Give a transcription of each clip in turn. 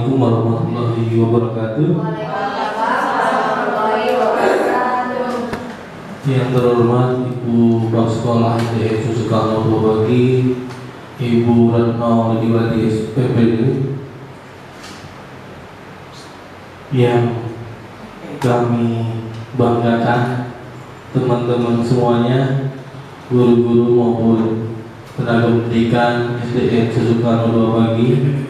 Assalamualaikum warahmatullahi wabarakatuh. Yang terhormat Ibu Kepala Sekolah SDN Susukarno Purwagi, Ibu Retno Lidiwati SPPD, yang kami banggakan teman-teman semuanya, guru-guru maupun tenaga pendidikan SDN Susukarno Purwagi.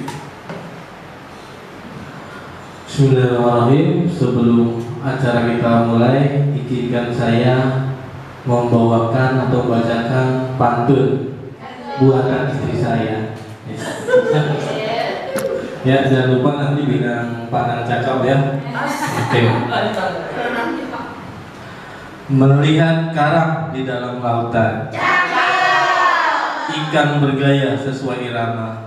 Bismillahirrahmanirrahim. Sebelum acara kita mulai, izinkan saya membawakan atau membacakan pantun buatan istri saya. Ya, jangan lupa nanti bilang pandang cakap ya. Oke. Melihat karang di dalam lautan, ikan bergaya sesuai irama.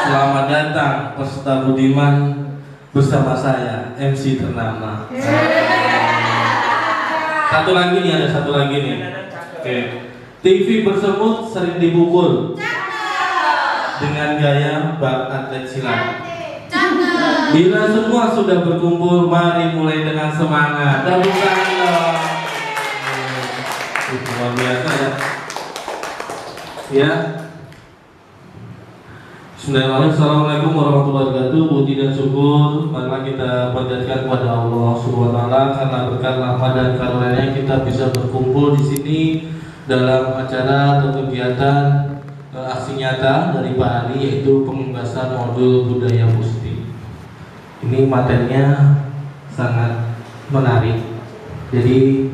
Selamat datang peserta budiman bersama saya MC ternama. Satu lagi nih, ada satu lagi nih. Oke. TV bersemut sering dipukul dengan gaya bak atlet silat. Bila semua sudah berkumpul, mari mulai dengan semangat. Tepuk tangan dong. Luar biasa ya. Ya. Bismillahirrahmanirrahim. Assalamualaikum warahmatullahi wabarakatuh. Puji dan syukur marilah kita panjatkan kepada Allah Subhanahu wa taala, karena berkat rahmat dan karunia-Nya kita bisa berkumpul di sini dalam acara atau kegiatan aksi nyata dari Pak Ali, yaitu pengembasan modul budaya positif. Ini materinya sangat menarik, jadi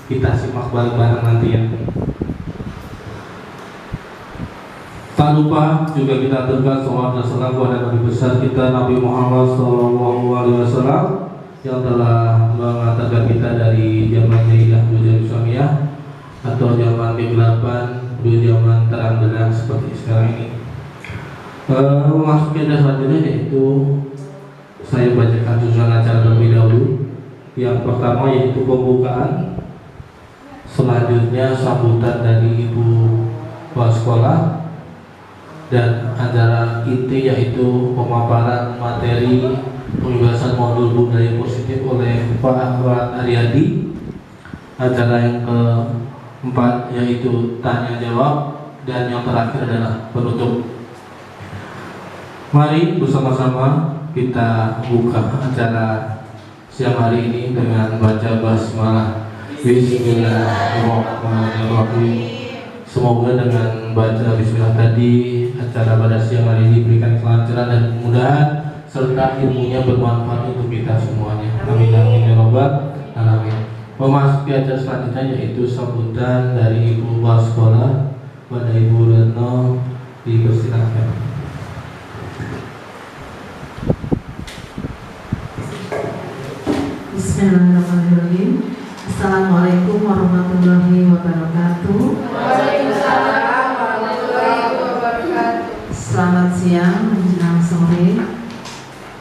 kita simak bareng-bareng nanti ya. Tak lupa juga kita aturkan salawat dan salam kepada Nabi besar kita Nabi Muhammad SAW yang telah mengantarkan kita dari zaman jahiliyah menuju Islamiyah atau zaman kegelapan menuju zaman terang-benderang seperti sekarang ini. Masuk ke selanjutnya, yaitu saya bacakan susunan acara terlebih dahulu. Yang pertama yaitu pembukaan, selanjutnya sambutan dari Ibu Kepala Sekolah, dan acara inti yaitu pemaparan materi pembahasan modul budaya positif oleh Pak Ahmad Aryadi. Acara yang keempat yaitu tanya jawab, dan yang terakhir adalah penutup. Mari bersama-sama kita buka acara siang hari ini dengan baca basmalah. Bismillahirrahmanirrahim. Semoga dengan baca bismillah tadi acara pada siang hari ini diberikan kelancaran dan kemudahan serta ilmunya bermanfaat untuk kita semuanya. Amin amin ya rabbal alamin. Memasuki acara selanjutnya yaitu sambutan dari Ibu Kepala Sekolah pada Ibu Retno, dipersilakan. Bismillahirrahmanirrahim. Assalamualaikum warahmatullahi wabarakatuh. Waalaikumsalam warahmatullahi wabarakatuh. Selamat siang menjelang sore.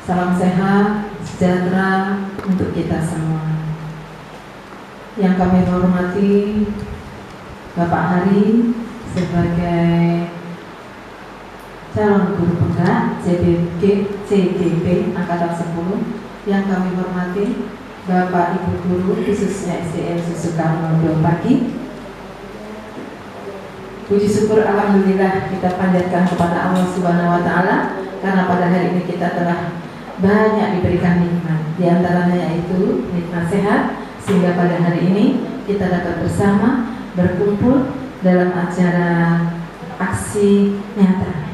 Salam sehat, sejahtera untuk kita semua. Yang kami hormati Bapak Hari sebagai calon guru penggerak CGP Angkatan 10. Yang kami hormati Bapak Ibu Guru khususnya SDN Susukarno Purwagi. Puji syukur alhamdulillah kita panjatkan kepada Allah Subhanahu wa taala, karena pada hari ini kita telah banyak diberikan nikmat. Di antaranya yaitu nikmat sehat, sehingga pada hari ini kita dapat bersama berkumpul dalam acara aksi nyata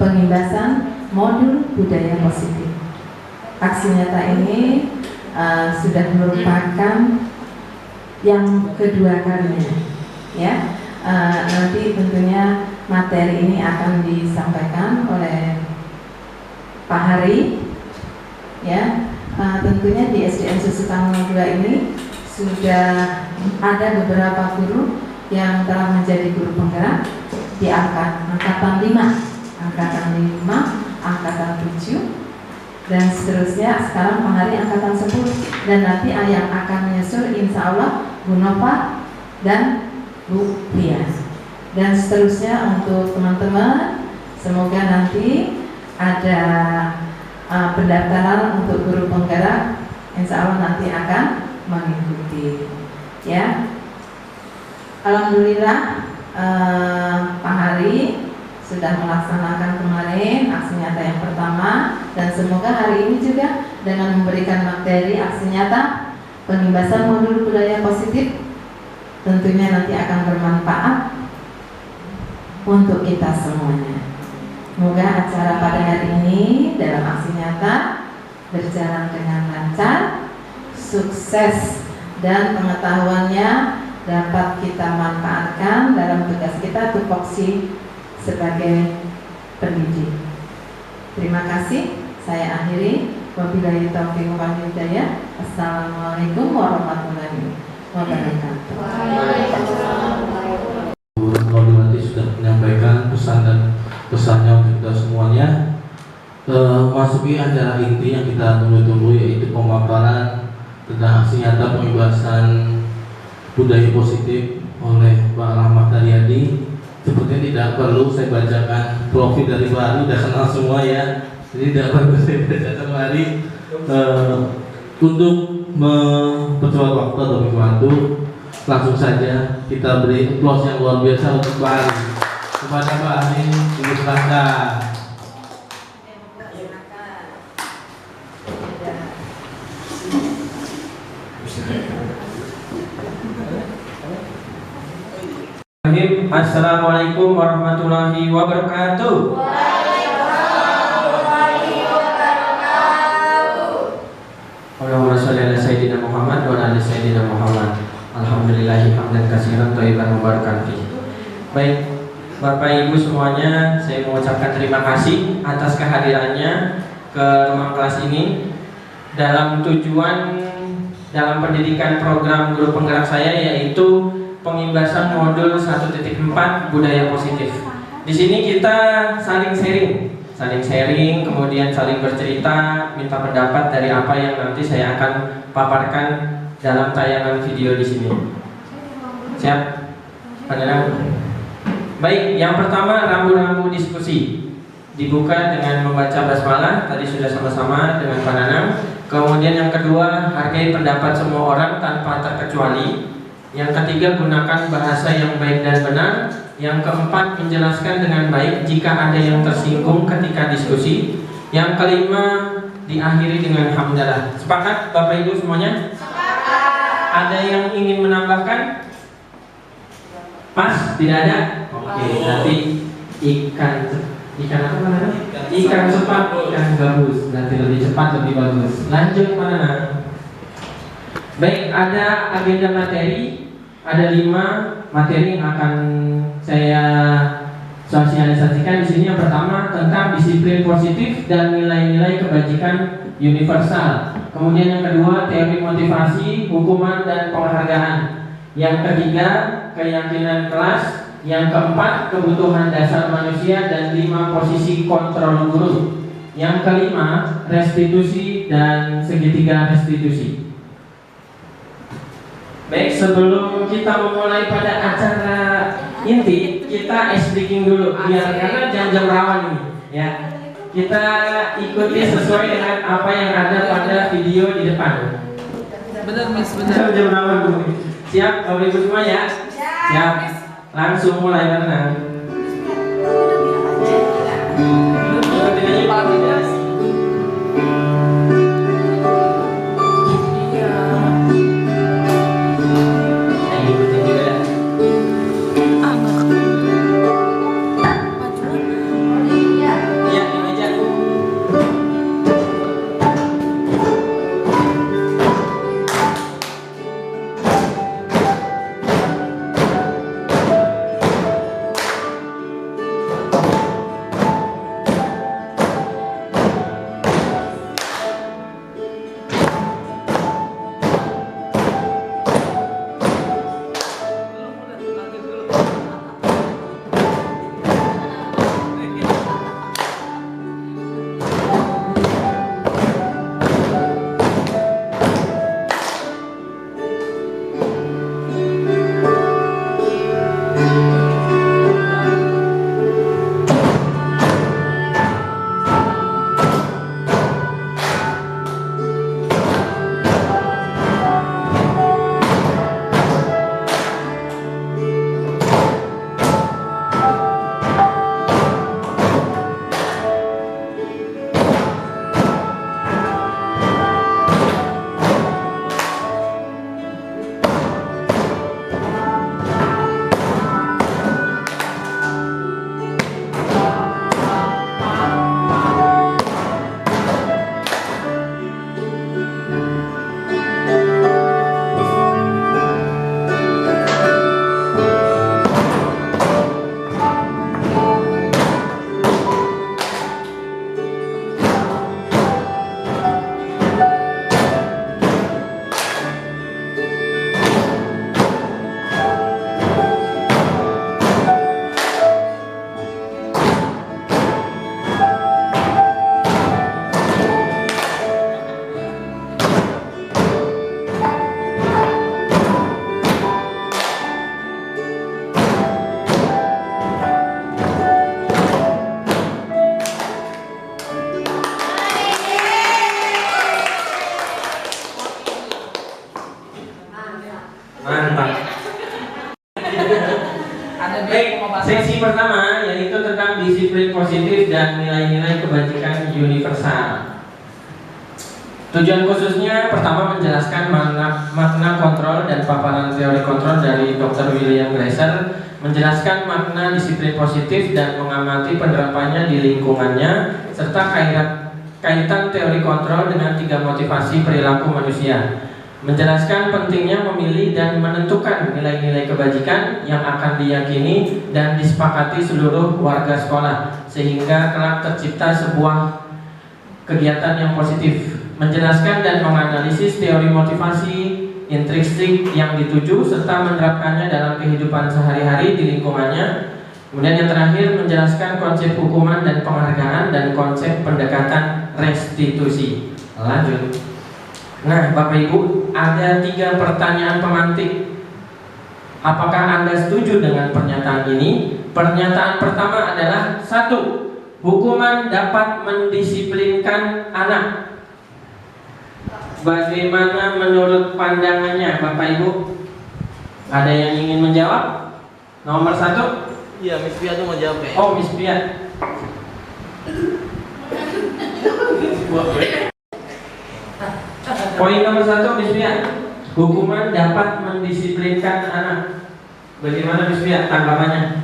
pengimbasan modul budaya positif. Aksi nyata ini sudah merupakan yang kedua kalinya, ya. Nanti tentunya materi ini akan disampaikan oleh Pak Hari, ya. Tentunya di SDN Susukarno 2 ini sudah ada beberapa guru yang telah menjadi guru penggerak di angkatan 5, angkatan 7, dan seterusnya. Sekarang Pak Hari angkatan 10, dan nanti yang akan menyusul insya Allah Bu Nova dan Bu Lia, dan seterusnya untuk teman-teman. Semoga nanti ada pendaftaran untuk guru penggerak, insya Allah nanti akan mengikuti. Ya, alhamdulillah Pak Hari sudah melaksanakan kemarin aksi nyata yang pertama, dan semoga hari ini juga dengan memberikan materi aksi nyata pengimbasan modul budaya positif tentunya nanti akan bermanfaat untuk kita semuanya. Semoga acara pada hari ini dalam aksi nyata berjalan dengan lancar, sukses, dan pengetahuannya dapat kita manfaatkan dalam tugas kita tupoksi sebagai pendidik. Terima kasih. Saya akhiri. Wabillahi taufiq wal hidayah. Assalamualaikum warahmatullahi wabarakatuh. Bu Nurwati sudah menyampaikan pesan dan pesannya untuk kita semuanya. Masuki acara inti yang kita tunggu-tunggu, yaitu pemaparan tentang aksi nyata pembebasan budaya positif oleh Pak Rahmat Haryadi. Sepertinya tidak perlu saya bacakan profil dari Pak Ari, sudah kenal semua ya. Jadi tidak perlu saya bacakan Pak Ari. Untuk mempercepat waktu atau waktu, langsung saja kita beri applause yang luar biasa untuk Pak Ari. Kepada Pak Ari, dipersilakan. Assalamualaikum warahmatullahi wabarakatuh. Allahumma sholli ala sayyidina Muhammad wa ala sayyidina Muhammad. Alhamdulillahi hamdan katsiran thayyiban mubarakan fi. Baik, Bapak Ibu semuanya, saya mengucapkan terima kasih atas kehadirannya ke ruang kelas ini dalam tujuan dalam pendidikan program guru penggerak saya, yaitu pengimbasan modul 1.4 budaya positif. Di sini kita saling sharing, kemudian saling bercerita, minta pendapat dari apa yang nanti saya akan paparkan dalam tayangan video di sini. Siap? Pandangan. Baik, yang pertama rambu-rambu diskusi. Dibuka dengan membaca basmalah, tadi sudah sama-sama dengan Pak Nanang. Kemudian yang kedua, hargai pendapat semua orang tanpa terkecuali. Yang ketiga, gunakan bahasa yang baik dan benar. Yang keempat, menjelaskan dengan baik jika ada yang tersinggung ketika diskusi. Yang kelima, diakhiri dengan hamdalah. Sepakat Bapak Ibu semuanya? Sepakat. Ada yang ingin menambahkan? Pas? Tidak ada? Oke, nanti ikan apa namanya? Ikan cepat, ikan bagus. Nanti lebih cepat, lebih bagus. Lanjut mana? Baik, ada agenda materi. Ada 5 materi yang akan saya sosialisasikan di sini. Yang pertama tentang disiplin positif dan nilai-nilai kebajikan universal. Kemudian yang kedua, teori motivasi, hukuman dan penghargaan. Yang ketiga, keyakinan kelas. Yang keempat, kebutuhan dasar manusia dan 5 posisi kontrol guru. Yang kelima, restitusi dan segitiga restitusi. Baik, sebelum kita memulai pada acara inti, kita breaking dulu biar karena jam-jam rawan ini ya. Kita ikuti sesuai dengan apa yang ada pada video di depan. Benar Mas, benar. Jam rawan dulu. Siap Bapak Ibu semua ya? Siap. Langsung mulai karena. Ikutin aja Pak Abi. Baik, seksi pertama yaitu tentang disiplin positif dan nilai-nilai kebajikan universal. Tujuan khususnya pertama menjelaskan makna kontrol dan paparan teori kontrol dari Dr. William Glasser, menjelaskan makna disiplin positif dan mengamati penerapannya di lingkungannya, serta kaitan teori kontrol dengan 3 motivasi perilaku manusia. Menjelaskan pentingnya memilih dan menentukan nilai-nilai kebajikan yang akan diyakini dan disepakati seluruh warga sekolah, sehingga kelak tercipta sebuah kegiatan yang positif. Menjelaskan dan menganalisis teori motivasi intrinsik yang dituju serta menerapkannya dalam kehidupan sehari-hari di lingkungannya. Kemudian yang terakhir menjelaskan konsep hukuman dan penghargaan dan konsep pendekatan restitusi. Lanjut. Nah, Bapak Ibu, ada 3 pertanyaan pemantik. Apakah Anda setuju dengan pernyataan ini? Pernyataan pertama adalah 1. Hukuman dapat mendisiplinkan anak. Bagaimana menurut pandangannya Bapak Ibu? Ada yang ingin menjawab? Nomor 1. Iya, Miss Pia tuh mau jawab ya. Oh, Miss Pia. Poin nomor 1, Miss Pia. Hukuman dapat mendisiplinkan anak. Bagaimana Miss Pia tanggapannya?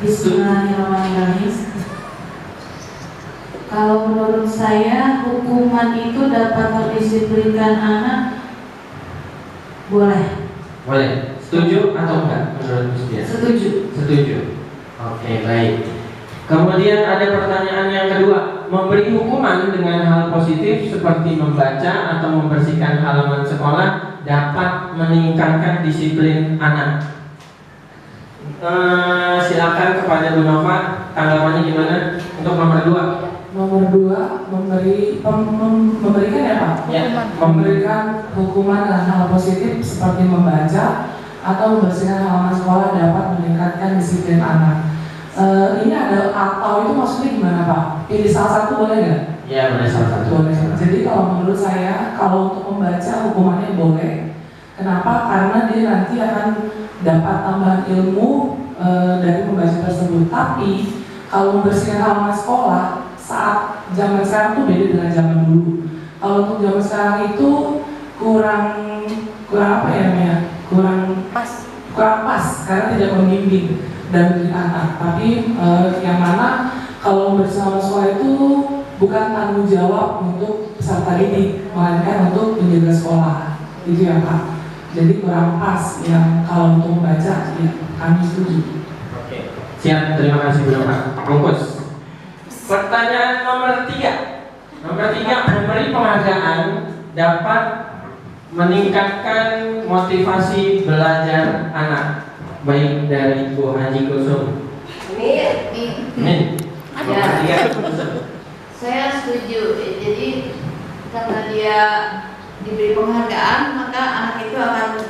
Bismillahirrahmanirrahim. Kalau menurut saya hukuman itu dapat mendisiplinkan anak, boleh. Boleh. Setuju atau enggak menurut Miss Pia? Setuju. Setuju. Oke, baik. Kemudian ada pertanyaan yang kedua. Memberi hukuman dengan hal positif seperti membaca atau membersihkan halaman sekolah dapat meningkatkan disiplin anak. Silakan kepada Bu Nova, tanggapannya gimana untuk nomor 2? Nomor 2, memberikan ya Pak? Ya. Memberikan hukuman dengan hal positif seperti membaca atau membersihkan halaman sekolah dapat meningkatkan disiplin anak. Ini ada atau itu maksudnya gimana Pak? Pilih salah satu boleh nggak? Ya, boleh salah satu. Boleh. Jadi kalau menurut saya, kalau untuk membaca hukumannya boleh. Kenapa? Karena dia nanti akan dapat tambahan ilmu dari pembaca tersebut. Tapi kalau membersihkan halaman sekolah saat zaman sekarang tuh beda dengan zaman dulu. Kalau untuk zaman sekarang itu kurang apa ya namanya? Kurang pas karena tidak membimbing dan mendidik anak. Tapi yang mana kalau membersihkan halaman sekolah itu bukan tanggung jawab untuk peserta didik, melainkan untuk menjaga sekolah. Itu ya Pak. Jadi kurang pas yang kalau untuk membaca ya kami setuju. Oke. Siap, terima kasih Bu Nova. Bungkus. Pertanyaan nomor 3. Nomor 3, memberi penghargaan dapat meningkatkan motivasi belajar anak. Baik dari Bu Haji Kusum. Amin. Ya, saya setuju. Jadi karena dia diberi penghargaan, maka anak itu akan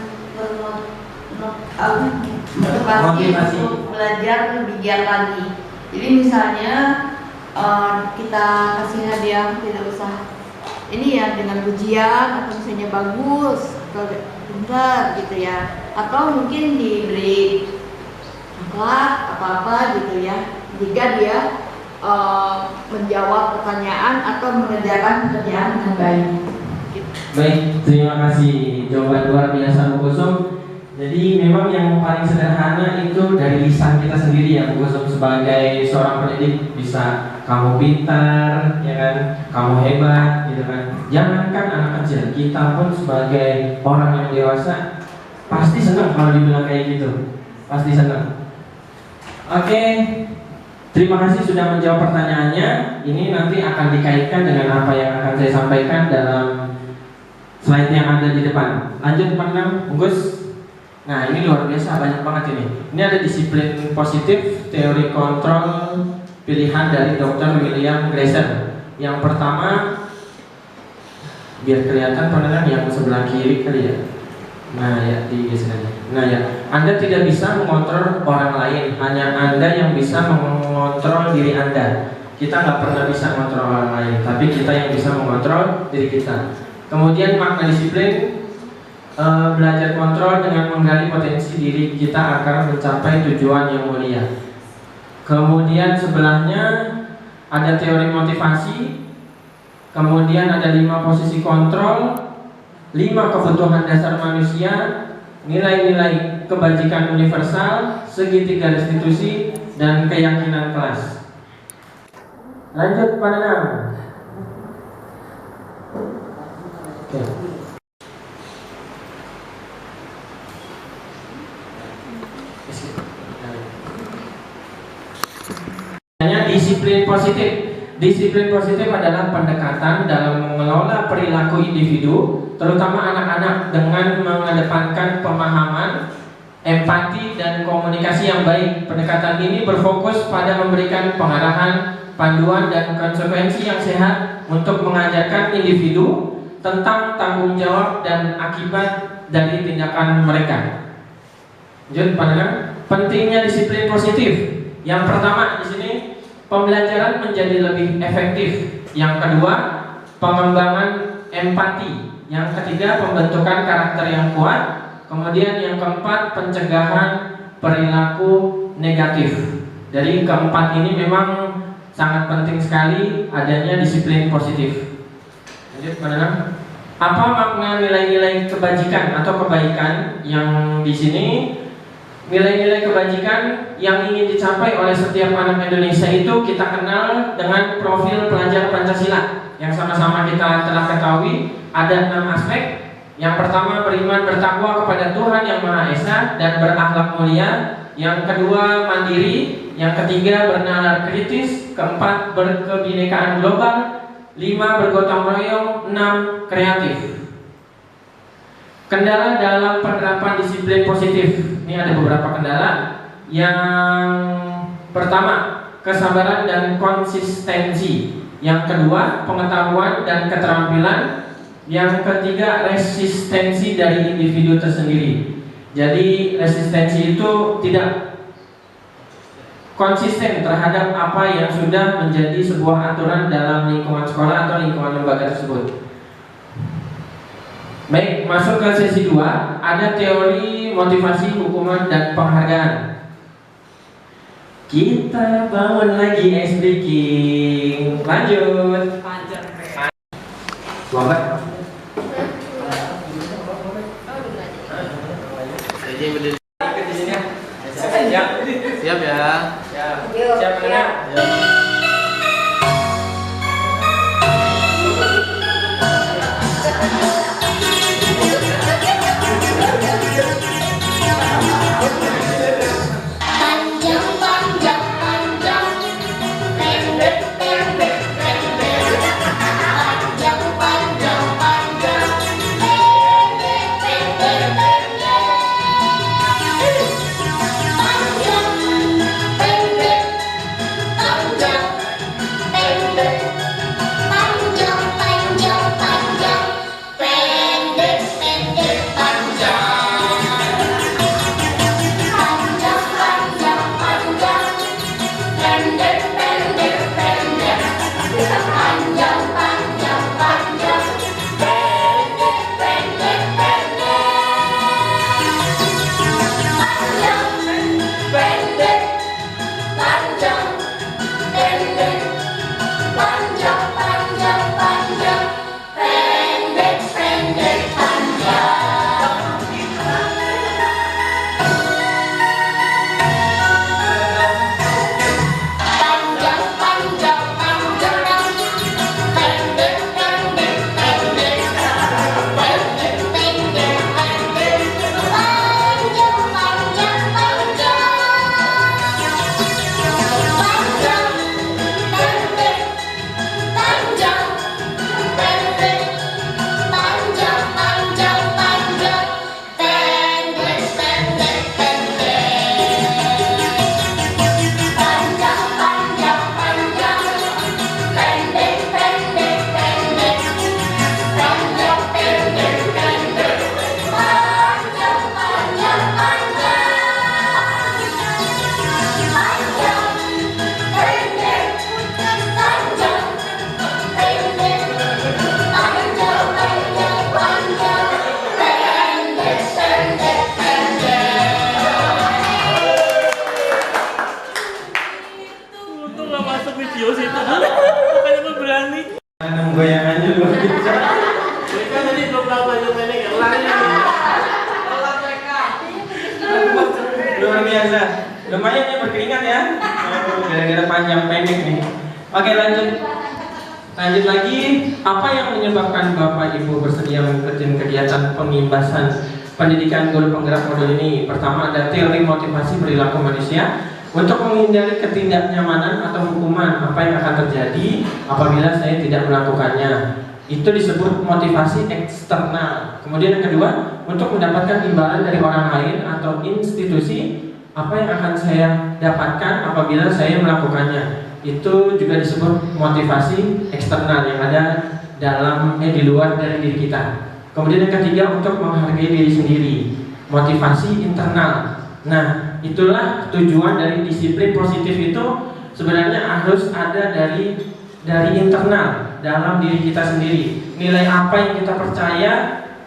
bermotivasi untuk belajar lebih giat lagi. Jadi misalnya kita kasih hadiah, tidak usah ini ya dengan pujian atau misalnya bagus atau pintar gitu ya, atau mungkin diberi coklat apa-apa gitu ya jika dia menjawab pertanyaan atau mengerjakan pekerjaan dengan baik. Baik, terima kasih. Jawaban luar biasa Bu Kusum. Jadi memang yang paling sederhana itu dari lisan kita sendiri ya Bu Kusum. Sebagai seorang pendidik bisa kamu pintar, ya kan, kamu hebat, gitu kan. Jangankan anak kecil, kita pun sebagai orang yang dewasa pasti senang kalau dibilang kayak gitu. Pasti senang. Oke, terima kasih sudah menjawab pertanyaannya. Ini nanti akan dikaitkan dengan apa yang akan saya sampaikan dalam slide yang ada di depan. Lanjut Pak Nam, bungkus. Nah ini luar biasa, banyak banget ini. Ini ada disiplin positif, teori kontrol pilihan dari Dr. William Glasser. Yang pertama, biar kelihatan pendengar yang sebelah kiri kali ya. Nah ya, digeser aja. Nah ya, Anda tidak bisa mengontrol orang lain, hanya Anda yang bisa mengontrol diri Anda. Kita nggak pernah bisa mengontrol orang lain, tapi kita yang bisa mengontrol diri kita. Kemudian makna disiplin, belajar kontrol dengan menggali potensi diri kita agar mencapai tujuan yang mulia. Kemudian sebelahnya ada teori motivasi. Kemudian ada 5 posisi kontrol, 5 kebutuhan dasar manusia, nilai-nilai kebajikan universal, segitiga restitusi, dan keyakinan kelas. Lanjut Pak Nanang. Oke. Disiplin positif. Disiplin positif adalah pendekatan dalam mengelola perilaku individu, terutama anak-anak, dengan mengedepankan pemahaman, empati, dan komunikasi yang baik. Pendekatan ini berfokus pada memberikan pengarahan, panduan, dan konsekuensi yang sehat untuk mengajarkan individu tentang tanggung jawab dan akibat dari tindakan mereka. Lanjut, pentingnya disiplin positif. Yang pertama di sini, pembelajaran menjadi lebih efektif. Yang kedua, pengembangan empati. Yang ketiga, pembentukan karakter yang kuat. Kemudian yang keempat, pencegahan perilaku negatif. Dari keempat ini memang sangat penting sekali adanya disiplin positif. Lanjut, mana? Apa makna nilai-nilai kebajikan atau kebaikan yang di sini? Nilai-nilai kebajikan yang ingin dicapai oleh setiap anak Indonesia itu kita kenal dengan profil pelajar Pancasila yang sama-sama kita telah ketahui. Ada 6 aspek. Yang pertama, beriman bertakwa kepada Tuhan Yang Maha Esa dan berakhlak mulia. Yang kedua, mandiri. Yang ketiga, bernalar kritis. Keempat, berkebinekaan global. 5, bergotong royong. 6, kreatif. Kendala dalam penerapan disiplin positif. Ini ada beberapa kendala. Yang pertama, kesabaran dan konsistensi. Yang kedua, pengetahuan dan keterampilan. Yang ketiga, resistensi dari individu tersendiri. Jadi resistensi itu tidak konsisten terhadap apa yang sudah menjadi sebuah aturan dalam lingkungan sekolah atau lingkungan lembaga tersebut. Baik, masuk ke sesi 2. Ada teori motivasi, hukuman, dan penghargaan. Kita bangun lagi ice breaking. Lanjut. Selamat. Ikut di sini ya. Siap. Siap ya. Siap mana? Panjang, lumayan ya berkeringat ya. Gara-gara panjang pendek nih. Oke, lanjut lagi. Apa yang menyebabkan Bapak Ibu bersedia mengikuti kegiatan pengimbasan pendidikan guru penggerak modul ini? Pertama, ada teori motivasi perilaku manusia untuk menghindari ketidaknyamanan atau hukuman. Apa yang akan terjadi apabila saya tidak melakukannya? Itu disebut motivasi eksternal. Kemudian yang kedua, untuk mendapatkan imbalan dari orang lain atau institusi. Apa yang akan saya dapatkan apabila saya melakukannya? Itu juga disebut motivasi eksternal yang ada di luar dari diri kita. Kemudian yang ketiga, untuk menghargai diri sendiri, motivasi internal. Nah, itulah tujuan dari disiplin positif itu sebenarnya harus ada dari internal dalam diri kita sendiri. Nilai apa yang kita percaya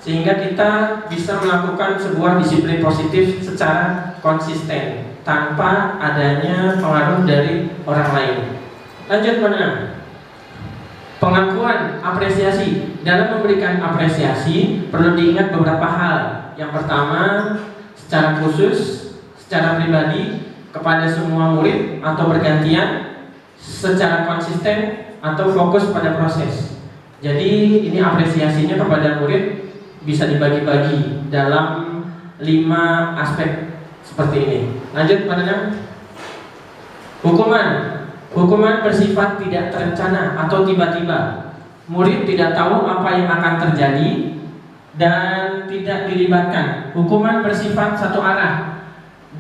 sehingga kita bisa melakukan sebuah disiplin positif secara konsisten tanpa adanya pengaruh dari orang lain. Lanjut mana? Pengakuan, apresiasi. Dalam memberikan apresiasi perlu diingat beberapa hal. Yang pertama, secara khusus, secara pribadi kepada semua murid atau bergantian, secara konsisten atau fokus pada proses. Jadi ini apresiasinya kepada murid bisa dibagi-bagi dalam 5 aspek seperti ini. Lanjut pada hukuman bersifat tidak terencana atau tiba-tiba. Murid tidak tahu apa yang akan terjadi dan tidak dilibatkan. Hukuman bersifat satu arah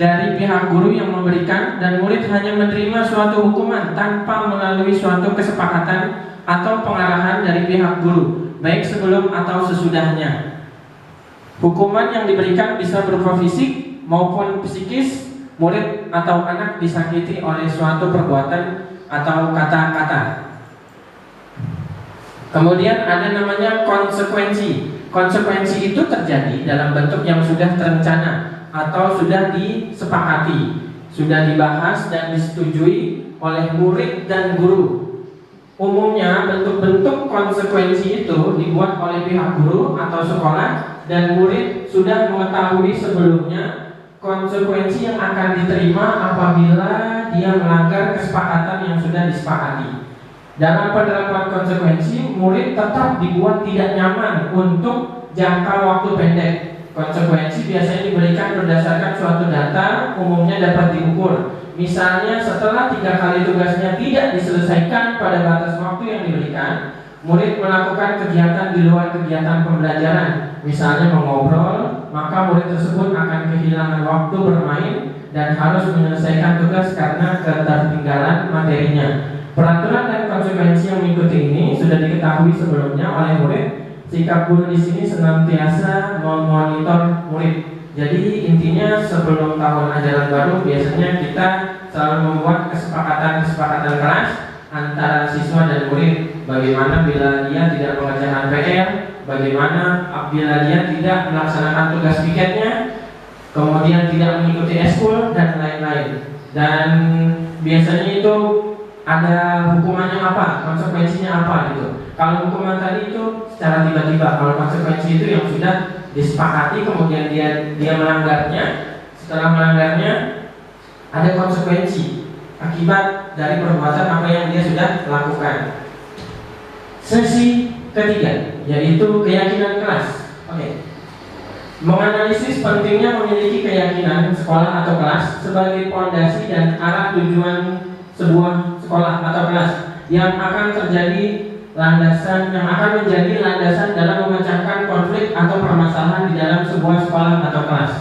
dari pihak guru yang memberikan, dan murid hanya menerima suatu hukuman tanpa melalui suatu kesepakatan atau pengarahan dari pihak guru, baik sebelum atau sesudahnya. Hukuman yang diberikan bisa berupa fisik maupun psikis. Murid atau anak disakiti oleh suatu perbuatan atau kata-kata. Kemudian ada namanya konsekuensi. Konsekuensi itu terjadi dalam bentuk yang sudah terencana atau sudah disepakati, sudah dibahas dan disetujui oleh murid dan guru. Umumnya bentuk-bentuk konsekuensi itu dibuat oleh pihak guru atau sekolah, dan murid sudah mengetahui sebelumnya konsekuensi yang akan diterima apabila dia melanggar kesepakatan yang sudah disepakati. Dalam penerapan konsekuensi, murid tetap dibuat tidak nyaman untuk jangka waktu pendek. Konsekuensi biasanya diberikan berdasarkan suatu data, umumnya dapat diukur. Misalnya setelah 3 kali tugasnya tidak diselesaikan pada batas waktu yang diberikan, murid melakukan kegiatan di luar kegiatan pembelajaran, misalnya mengobrol, maka murid tersebut akan kehilangan waktu bermain dan harus menyelesaikan tugas karena ketertinggalan materinya. Peraturan dan konsekuensi yang mengikuti ini sudah diketahui sebelumnya oleh murid. Sikap guru di sini senantiasa memonitor murid. Jadi intinya sebelum tahun ajaran baru biasanya kita selalu membuat kesepakatan kelas antara siswa dan murid. Bagaimana bila dia tidak mengerjakan PR, bagaimana apabila dia tidak melaksanakan tugas piketnya, kemudian tidak mengikuti eskul dan lain-lain. Dan biasanya itu ada hukumannya apa, konsekuensinya apa gitu. Kalau hukuman tadi itu secara tiba-tiba, kalau konsekuensi itu yang sudah disepakati kemudian dia melanggarnya, setelah melanggarnya ada konsekuensi akibat dari perbuatan apa yang dia sudah lakukan. Sesi ketiga yaitu keyakinan kelas. Oke. Menganalisis pentingnya memiliki keyakinan sekolah atau kelas sebagai fondasi dan arah tujuan sebuah sekolah atau kelas yang akan menjadi landasan dalam memecahkan konflik atau permasalahan di dalam sebuah sekolah atau kelas.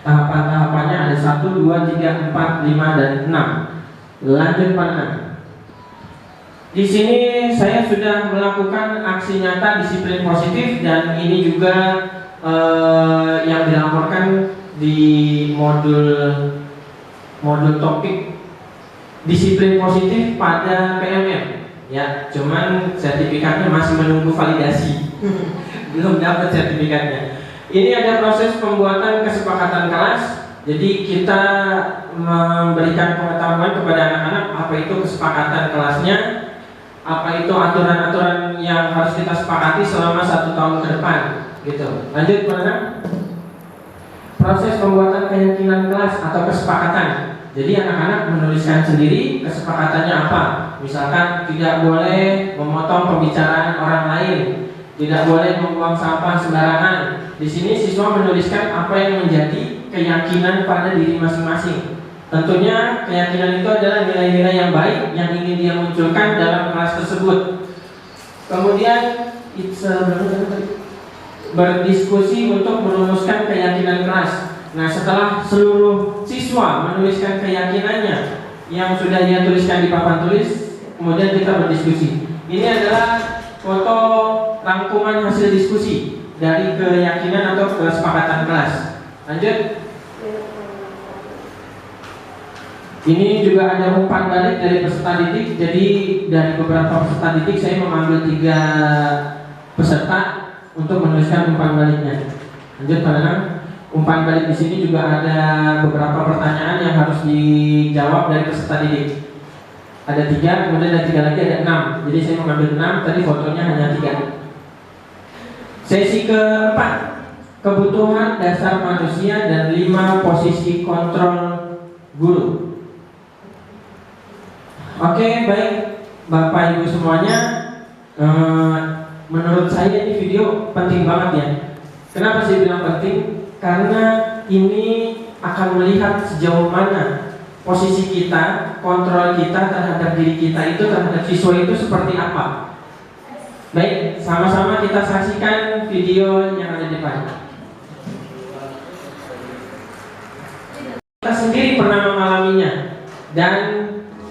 Tahapan-tahapannya ada 1, 2, 3, 4, 5, dan 6. Lanjut pada. Di sini saya sudah melakukan aksi nyata disiplin positif, dan ini juga yang dilaporkan di modul topik disiplin positif pada PMM. Ya, cuman sertifikatnya masih menunggu validasi. Belum dapat sertifikatnya. Ini ada proses pembuatan kesepakatan kelas. Jadi kita memberikan pengetahuan kepada anak-anak apa itu kesepakatan kelasnya, apa itu aturan-aturan yang harus kita sepakati selama 1 tahun ke depan, gitu. Lanjut pada proses pembuatan keyakinan kelas atau kesepakatan. Jadi anak-anak menuliskan sendiri kesepakatannya apa. Misalkan tidak boleh memotong pembicaraan orang lain, tidak boleh membuang sampah sembarangan. Di sini siswa menuliskan apa yang menjadi keyakinan pada diri masing-masing. Tentunya keyakinan itu adalah nilai-nilai yang baik yang ingin dia munculkan dalam kelas tersebut. Kemudian berdiskusi untuk merumuskan keyakinan kelas. Nah, setelah seluruh siswa menuliskan keyakinannya yang sudah dia tuliskan di papan tulis, kemudian kita berdiskusi. Ini adalah foto rangkuman hasil diskusi dari keyakinan atau kesepakatan kelas. Lanjut. Ini juga ada umpan balik dari peserta didik. Jadi dari beberapa peserta didik saya mengambil 3 peserta untuk menuliskan umpan baliknya. Lanjut, Pak Nanang. Umpan balik di sini juga ada beberapa pertanyaan yang harus dijawab dari peserta didik. Ada 3, kemudian ada 3 lagi, ada 6. Jadi saya mengambil 6, tadi fotonya hanya 3. Sesi keempat, kebutuhan dasar manusia dan 5 posisi kontrol guru. Oke, baik Bapak Ibu semuanya, menurut saya ini video penting banget ya. Kenapa saya bilang penting? Karena ini akan melihat sejauh mana posisi kita, kontrol kita terhadap diri kita itu, terhadap siswa itu seperti apa. Baik, sama-sama kita saksikan video yang ada di depan. Kita sendiri pernah mengalaminya, dan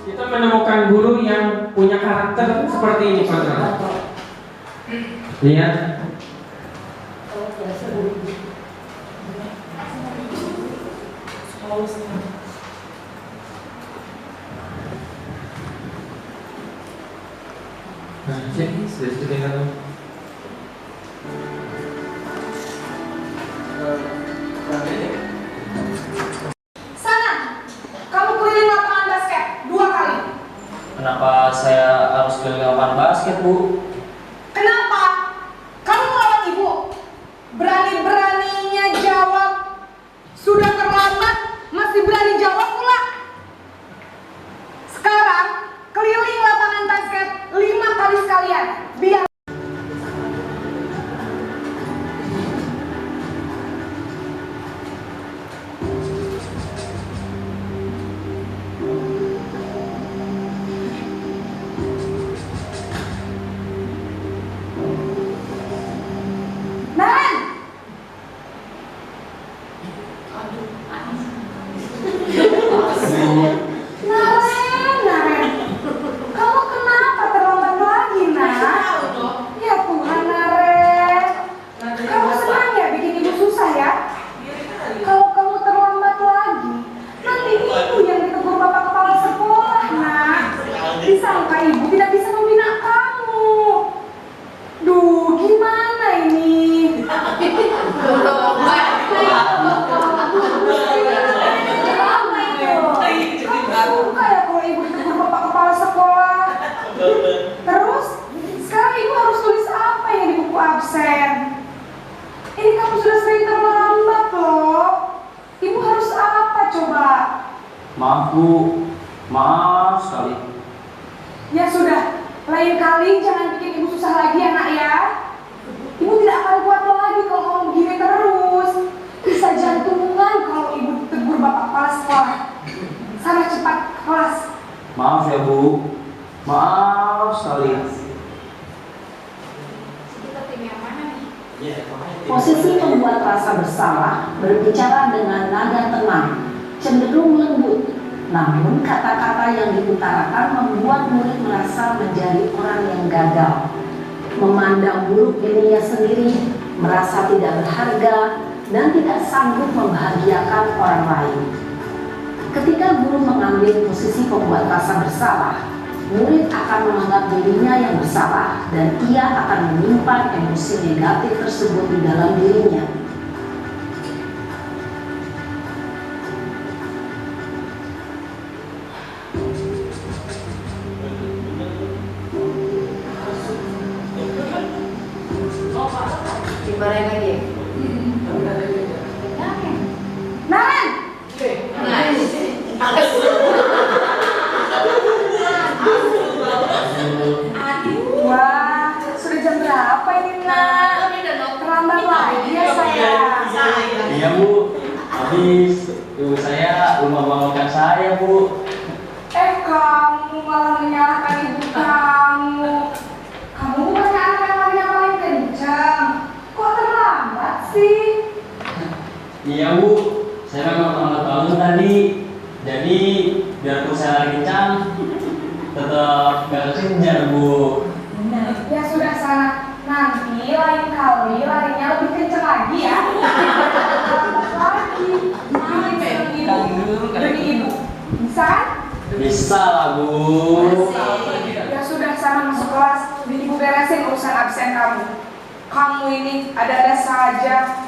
kita menemukan guru yang punya karakter seperti ini, kontrol. Lihat. Nah, cek sudah terdengar. Sana, kamu keliling lapangan basket 2 kali. Kenapa saya harus keliling lapangan basket, Bu? Kenapa? Kamu melawan ibu. Berani-beraninya jawab. Sudah terlambat, masih berani jawab pula. Sekarang, keliling lapangan basket 5 kali sekalian. Biar Naren, kamu kenapa terlambat lagi, Nak? Ya Tuhan, Naren, kamu senang ya bikin ibu susah ya? Kalau kamu terlambat lagi, nanti ibu yang ditegur bapak kepala sekolah, Nak. Disangka ibu tidak bisa membina kamu. Duh, gimana ini? Suka ya kalau ibu ditegur bapak kepala sekolah. Terus sekarang ibu harus tulis apa yang di buku absen? Ini kamu sudah sering terlambat loh. Ibu harus apa coba? Maaf, Bu. Maaf sekali. Ya sudah, lain kali jangan bikin ibu susah lagi ya, Nak ya. Ibu tidak akan kuat lagi kalau kamu begini terus. Bisa jantungan kalau ibu ditegur bapak kepala sekolah. Sana cepat kelas. Maaf ya, Bu. Maaf sekali. Posisi pembuat rasa bersalah berbicara dengan nada tenang, cenderung lembut. Namun kata-kata yang diutarakan membuat murid merasa menjadi orang yang gagal, memandang buruk dirinya sendiri, merasa tidak berharga, dan tidak sanggup membahagiakan orang lain. Ketika guru mengambil posisi pembuat rasa bersalah, murid akan menganggap dirinya yang bersalah dan ia akan menyimpan emosi negatif tersebut di dalam dirinya. Dimarahin lagi. Naren! Nice. Habis ibu saya lupa bangunkan saya, Bu. Kamu malah menyalahkan ibu kamu. Kamu bukannya anak yang paling kencang. Kok terlambat sih? Iya, Bu. Saya memang terlambat bangun tadi. Jadi biarpun saya lari kencang, tetap gak kekejar, Bu. Ya sudah sana. Nanti lain kali larinya lebih kencang lagi ya. Lagi. Demi ibu. Bisa kan? Bisa lah, Bu. Ya sudah sana masuk kelas. Biar ibu beresin urusan absen kamu. Kamu ini ada-ada saja.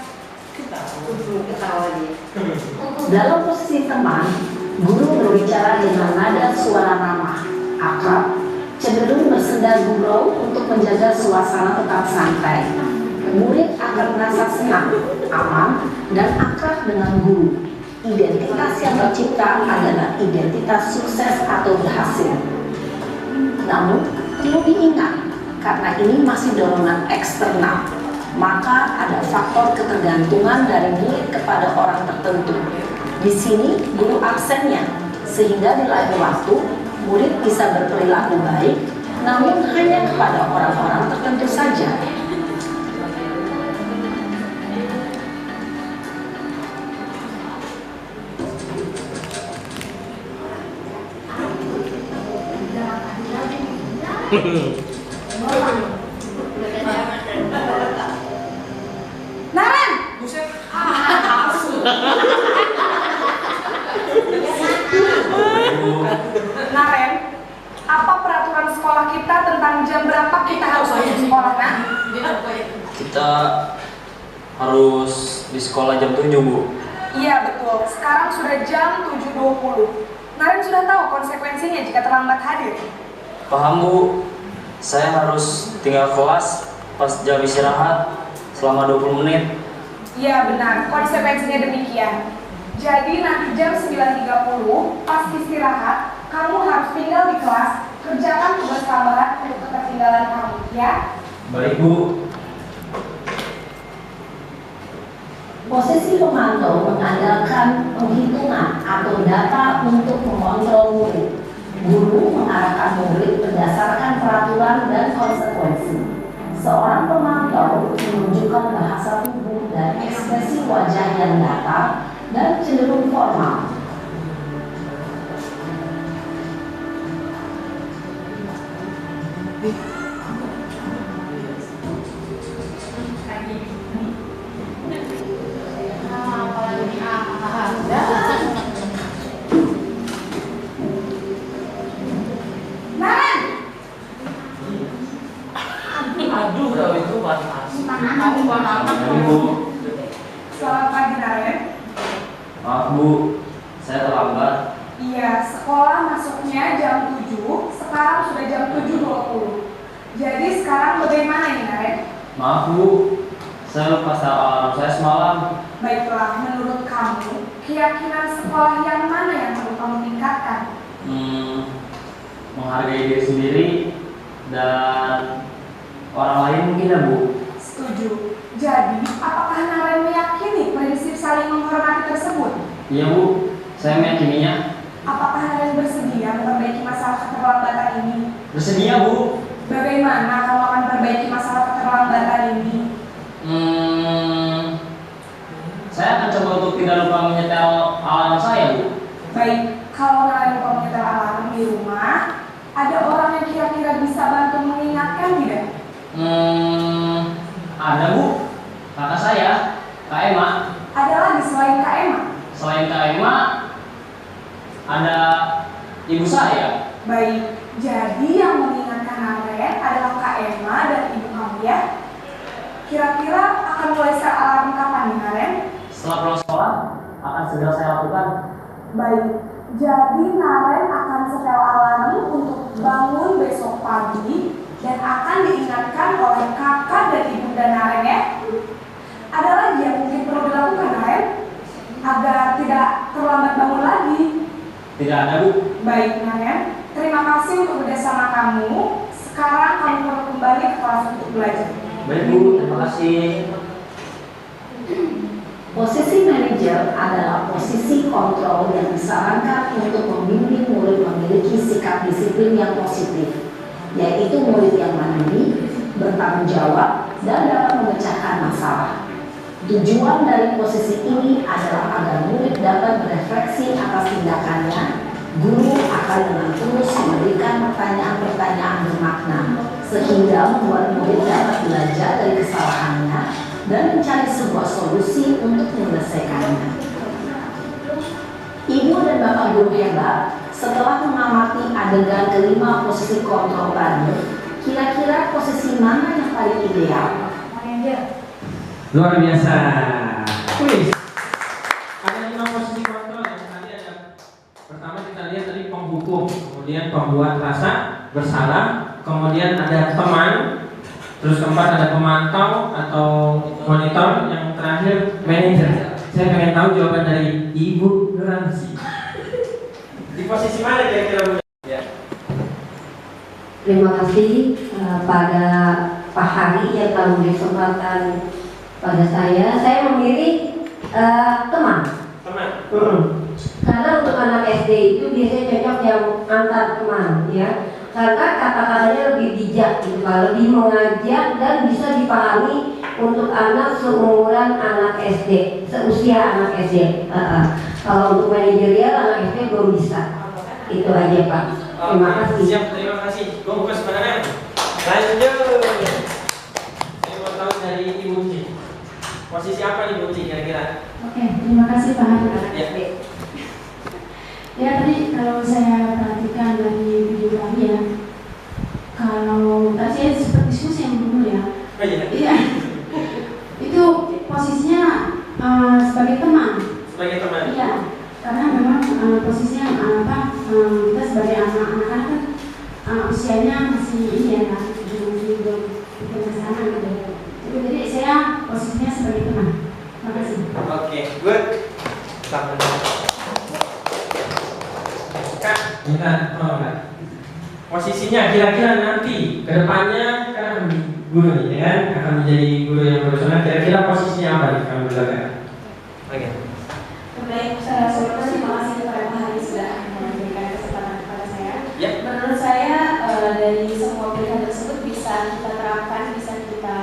Dalam posisi teman, guru berbicara dengan nada suara ramah, akrab, cenderung bersenda gurau untuk menjaga suasana tetap santai. Murid akan merasa senang, aman, dan akrab dengan guru. Identitas yang tercipta adalah identitas sukses atau berhasil. Namun, perlu diingat, karena ini masih dorongan eksternal, maka ada faktor ketergantungan dari murid kepada orang tertentu. Di sini, guru absennya, sehingga di lain waktu, murid bisa berperilaku baik, namun hanya kepada orang-orang tertentu saja. Naren! Naren, apa peraturan sekolah kita tentang jam berapa kita harus masuk sekolah, nah? Kita harus di sekolah jam 7, Bu. Iya betul, sekarang sudah jam 7.20. Naren sudah tahu konsekuensinya jika terlambat hadir. Paham, Bu. Saya harus tinggal kelas pas jam istirahat selama 20 menit. Iya benar, konsekuensinya demikian. Jadi nanti jam 9.30 pas istirahat, kamu harus tinggal di kelas, kerjakan tugas tambahan untuk ketertinggalan kamu, ya? Baik, Bu. Posisi pemantau mengandalkan penghitungan atau data untuk mengontrol murid. Guru mengarahkan murid berdasarkan peraturan dan konsekuensi. Seorang pemantau menunjukkan bahasa tubuh dan ekspresi wajah yang datar dan cenderung formal. Selamat pagi, Naren. Maaf, Bu. Saya terlambat. Iya, sekolah masuknya jam 7, sekarang sudah jam 7.20. Jadi sekarang bagaimana ini, Naren? Maaf, Bu. Saya lupa start alarm saya semalam. Baiklah, menurut kamu, keyakinan sekolah yang mana yang perlu kamu tingkatkan? Menghargai diri sendiri dan orang lain mungkin ya, Bu. Setuju. Jadi, apakah Naren meyakini prinsip saling menghormati tersebut? Iya, Bu. Saya meyakininya. Apakah Naren bersedia memperbaiki masalah keterlambatan ini? Bersedia, Bu. Bagaimana kamu akan perbaiki masalah keterlambatan ini? Saya akan coba untuk tidak lupa menyetel alarm saya, Bu. Baik, kalau Naren lupa menyetel alarm di rumah, ada orang yang kira-kira bisa bantu mengingatkan tidak? Ada, Bu. Kakak saya, Kak Emma. Ada lagi selain Kak Emma? Selain Kak Emma, ada ibu saya. Baik, jadi yang mengingatkan Naren adalah Kak Emma dan ibu kamu ya. Kira-kira akan mulai set alarm kapan nih, Naren? Setelah pulang sekolah, akan segera saya lakukan. Baik, jadi Naren akan setel alarm untuk bangun besok pagi dan akan diingatkan oleh kakak dan ibunda Naren ya. Ada lagi yang mungkin perlu dilakukan, Naren, agar tidak terlambat bangun lagi? Tidak ada, Bu. Baik, Naren, terima kasih untuk kerjasama kamu. Sekarang kamu perlu kembali ke kelas untuk belajar. Baik, Bu. Terima kasih. Posisi manajer adalah posisi kontrol yang disarankan untuk membimbing murid memiliki sikap disiplin yang positif, yaitu murid yang mandiri, bertanggung jawab, dan dapat memecahkan masalah. Tujuan dari posisi ini adalah agar murid dapat berefleksi atas tindakannya. Guru akan dengan tulus memberikan pertanyaan-pertanyaan bermakna, sehingga membuat murid dapat belajar dari kesalahannya dan mencari sebuah solusi untuk menyelesaikannya. Ibu dan Bapak guru hebat, setelah mengamati adegan kelima posisi kontrol tadi, kira-kira posisi mana yang paling ideal? Luar biasa. Wih. Ada 5 posisi kontrol yang tadi ada. Pertama kita lihat tadi penghukum, kemudian pembuat rasa bersalah, kemudian ada teman, terus keempat ada pemantau atau monitor, yang terakhir manajer. Saya pengen tahu jawaban dari Ibu Nuransi. Di posisi mana kira-kira? Ya. Terima kasih pada Pak Hari yang telah memberi kesempatan pada saya. Saya memilih teman. Teman. Karena untuk anak SD itu biasanya cocok yang antar teman, ya. Karena kata-katanya lebih bijak, gitu, lebih mengajak dan bisa dipahami untuk anak seumuran anak SD, seusia anak SD. Kalau untuk manajerial anak SD belum bisa. Itu aja Pak. Terima kasih. Siap, terima kasih. Bungkus penangan. Lanjut. Saya mau tahu dari Ibu Ci. Posisi apa nih Bu Ci kira-kira? Oke, terima kasih Pak Hari. Ya. Ya tadi kalau saya perhatikan dari video kami ya, kalau tadi saya sempat diskusi yang dulu ya. Oh iya. Iya. Itu posisinya sebagai teman. Sebagai teman. Iya. Karena memang posisinya kita sebagai anak-anak kan usianya masih ini ya kan, masih belum ke sana gitu. Jadi saya posisinya sebagai teman. Terima kasih. Oke, good. Kak, minta tolong Kak. Posisinya kira-kira nanti kedepannya kan guru nih, ya kan, akan menjadi guru yang profesional. Kira-kira posisinya apa nih kalau menurut Kak? Oke. Baik, terima kasih kepada Pak Hari sudah memberikan kesempatan kepada saya. Ya. Menurut saya dari semua pilihan tersebut bisa kita terapkan, bisa kita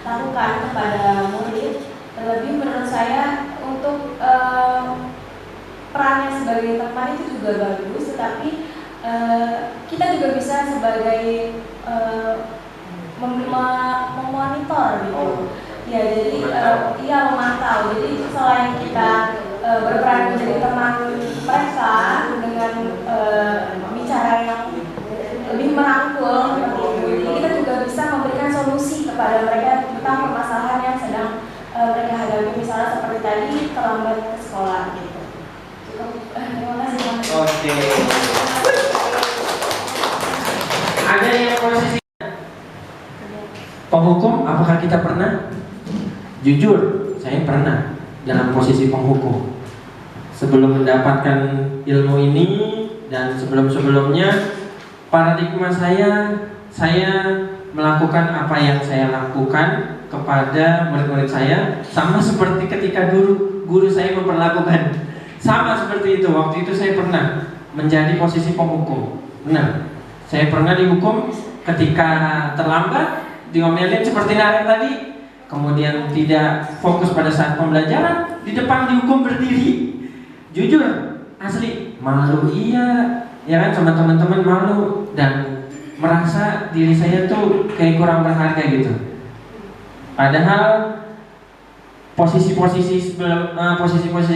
lakukan kepada murid. Terlebih menurut saya untuk perannya sebagai teman itu juga bagus, tetapi kita juga bisa sebagai memonitor gitu. Ya, jadi iya memantau. Jadi selain kita berperan menjadi teman mereka dengan bicara yang lebih merangkul seperti itu, jadi kita juga bisa memberikan solusi kepada mereka tentang permasalahan yang sedang mereka hadapi, misalnya seperti tadi terlambat ke sekolah gitu. Cukup. Terima kasih. Oke. Ada yang posisi penghukum? Apakah kita pernah? Jujur, saya pernah dalam posisi penghukum. Sebelum mendapatkan ilmu ini dan sebelum-sebelumnya, paradigma saya melakukan apa yang saya lakukan kepada murid-murid saya sama seperti ketika guru saya memperlakukan. Sama seperti itu. Waktu itu saya pernah menjadi posisi penghukum. Benar. Saya pernah dihukum ketika terlambat, diomelin seperti Naren tadi, kemudian tidak fokus pada saat pembelajaran, di depan dihukum berdiri. Jujur, asli, malu iya, ya kan, sama teman-teman malu dan merasa diri saya tuh kayak kurang berharga gitu. Padahal posisi-posisi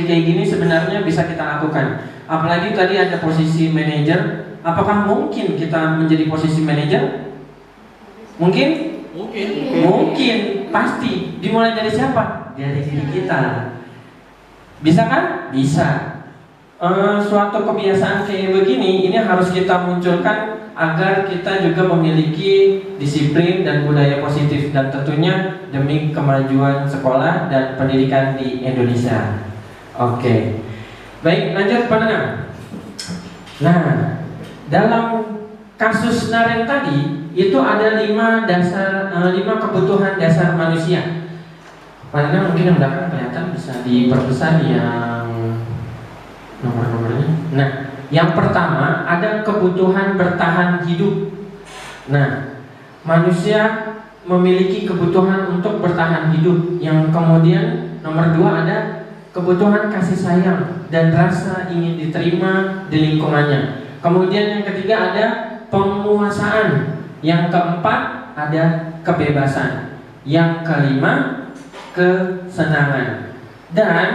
kayak gini sebenarnya bisa kita lakukan. Apalagi tadi ada posisi manajer. Apakah mungkin kita menjadi posisi manajer? Mungkin? Mungkin, pasti. Dimulai dari siapa? Dari diri kita. Bisa kan? Bisa. Suatu kebiasaan kayak begini, ini harus kita munculkan agar kita juga memiliki disiplin dan budaya positif, dan tentunya demi kemajuan sekolah dan pendidikan di Indonesia. Oke. Baik, lanjut pendengar. Nah, dalam kasus Naren tadi itu ada 5 kebutuhan dasar manusia. Karena mungkin yang belakang kelihatan bisa diperbesar yang nomor-nomornya. Nah, yang pertama ada kebutuhan bertahan hidup. Nah, manusia memiliki kebutuhan untuk bertahan hidup. Yang kemudian nomor 2 ada kebutuhan kasih sayang dan rasa ingin diterima di lingkungannya. Kemudian yang ketiga ada penguasaan. Yang keempat ada kebebasan. Yang kelima kesenangan. Dan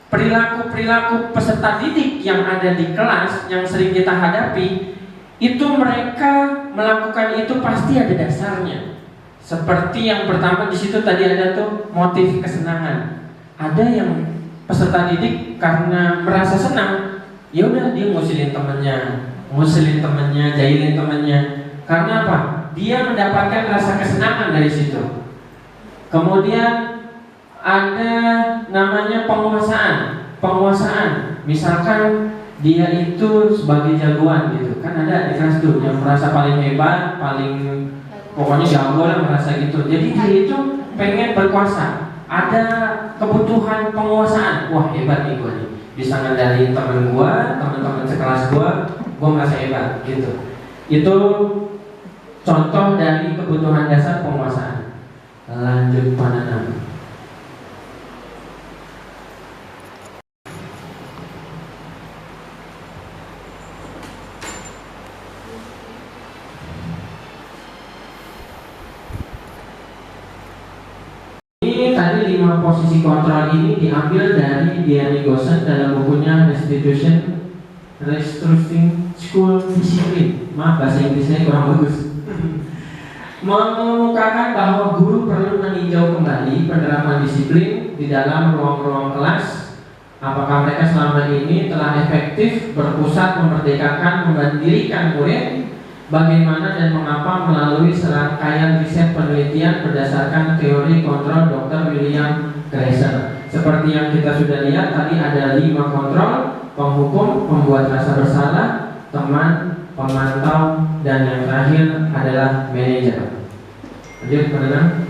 perilaku-perilaku peserta didik yang ada di kelas yang sering kita hadapi, itu mereka melakukan itu pasti ada dasarnya. Seperti yang pertama di situ tadi ada tuh motif kesenangan. Ada yang peserta didik karena merasa senang, ya udah dia ngusilin temennya, jahilin temennya. Karena apa? Dia mendapatkan rasa kesenangan dari situ. Kemudian ada namanya penguasaan. Misalkan dia itu sebagai jagoan gitu. Kan ada di kelas tuh yang merasa paling hebat, paling pokoknya jago lah, merasa gitu. Jadi dia itu pengen berkuasa. Ada kebutuhan penguasaan. Wah, hebat nih gue nih. Bisa ngendaliin teman-teman sekelas gue merasa hebat gitu. Itu contoh dari kebutuhan dasar penguasaan. Lanjut pada nama. Ini tadi 5 posisi kontrol ini diambil dari Diane Gosen dalam bukunya Restructuring School Discipline. Maaf bahasa Inggrisnya kurang bagus. Mengemukakan bahwa guru perlu meninjau kembali penerapan disiplin di dalam ruang-ruang kelas. Apakah mereka selama ini telah efektif berpusat memerdekakan, memandirikan murid? Bagaimana dan mengapa melalui serangkaian riset penelitian berdasarkan teori kontrol Dr. William Glasser. Seperti yang kita sudah lihat tadi ada 5 kontrol: penghukum, pembuat rasa bersalah, teman, pemantau, dan yang terakhir adalah manajer. Lanjut pendengar.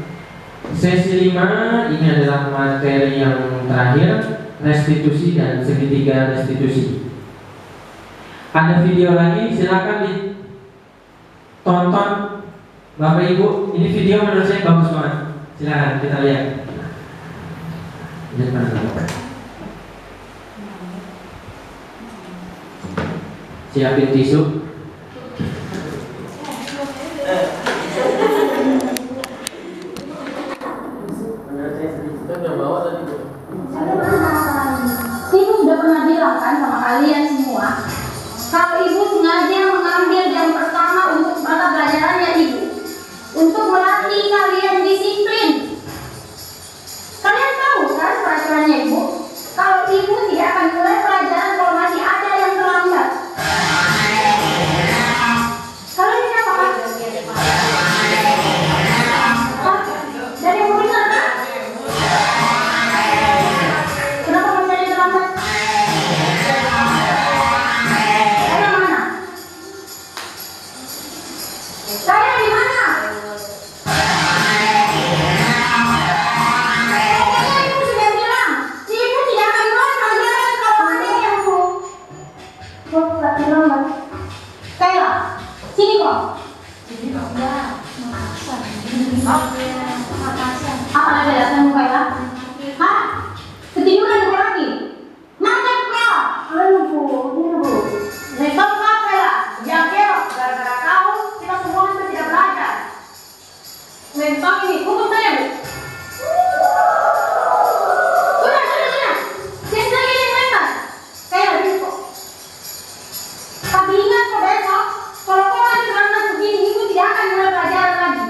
Sesi 5 ini adalah materi yang terakhir, restitusi dan segitiga restitusi. Ada video lagi, silakan ditonton Bapak Ibu. Ini video menurut saya bagus banget. Silakan kita lihat. Siapin tisu. Ibu sudah pernah bilang kan sama kalian semua, kalau ibu sengaja mengambil yang pertama untuk mata pelajarannya ibu, untuk melatih kalian disiplin. Kalian tahu kan peraturannya ibu? Kalau ibu tidak akan mulai pelajaran kalau masih ada yang terlambat. Kalian ini apa kan? Dari yang benar kan? Kenapa masih ada yang terlambat? Saya mana? Saya di mana? Ibu sudah bilang, si ibu tidak akan mulai pelajaran kalau ada yang bu. Bu, tak terlambat. Kayla, sini kok. Apa lagi alasanmu Kayla? Hah? Ketiduran bu lagi? Macet kau? Aduh bu, ini bu. Rekam kau Kayla? Jagel, gara-gara kau kita semua itu tidak belajar. Mentang ini, hukum saya bu. Sudah. Jangan lagi yang mental. Kayla, ini kok. Tapi ingat kok besok, kalau kau masih terlambat begini, ibu tidak akan mulai pelajaran lagi.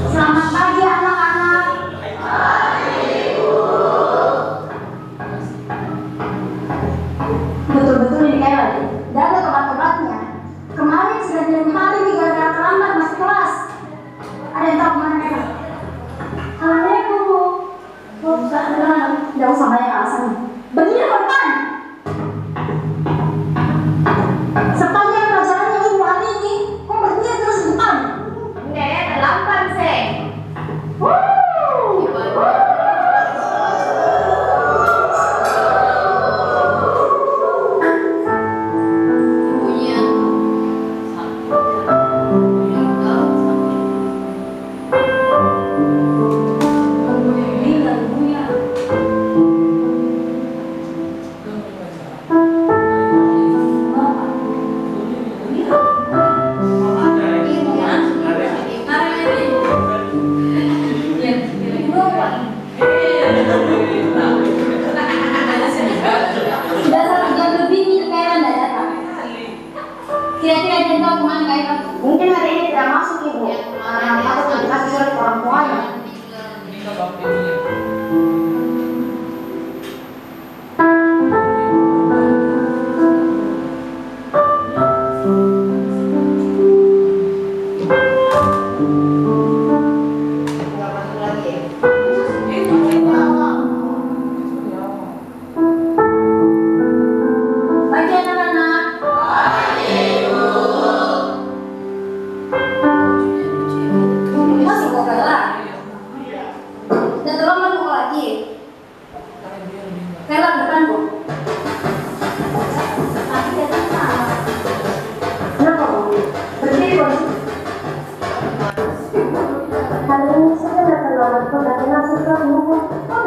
Selamat pagi anak-anak. Betul-betul ini kayak lagi. Tidak ada tobat-tobatnya. Kemarin sudah dilempari nih gara-gara terlambat masuk kelas. Ada yang tahu kemana mereka? Assalamualaikum bu. Bu, tidak usah banyak alasan. Begini depan. Sepanjang pelajarannya ibu hari ini, kok berhenti terus depan? Enggak,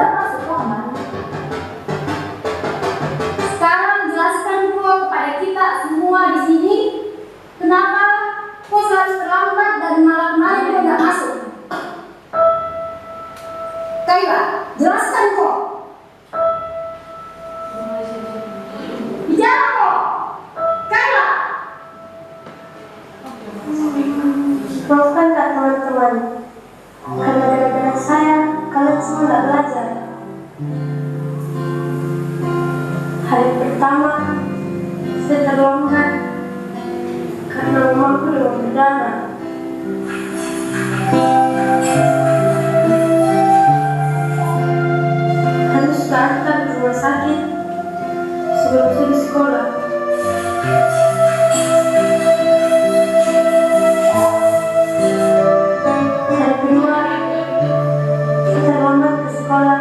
udah masuk kok kemana? Sekarang jelaskan kok kepada kita semua di sini, kenapa kok selalu terlambat dan malam kemarin kok nggak masuk? Kayla, jelaskan kok. Bicara kok. Kayla. Maafkan tak teman-teman, karena gara-gara saya kalian semua nggak belajar. Hari pertama saya terlambat karena rumahku belum berdana. Harus diantar ke rumah sakit sebelum saya di sekolah. Hari kedua saya terlambat ke sekolah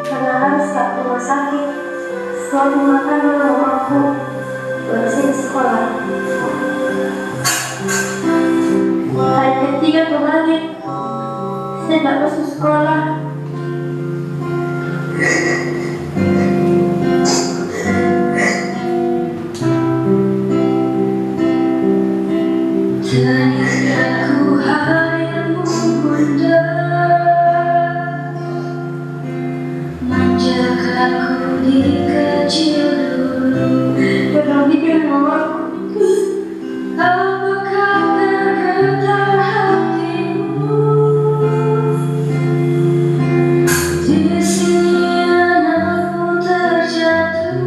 karena harus ke rumah sakit selalu makan dengan mamaku baru saya di sekolah. Hari ketiga kebalik saya tidak masuk sekolah. Jadi aku hanya memandang, manjakanku di kecil dulu. Perhatikan mamaku, apakah tergetar hatimu? Di sini anakku terjatuh,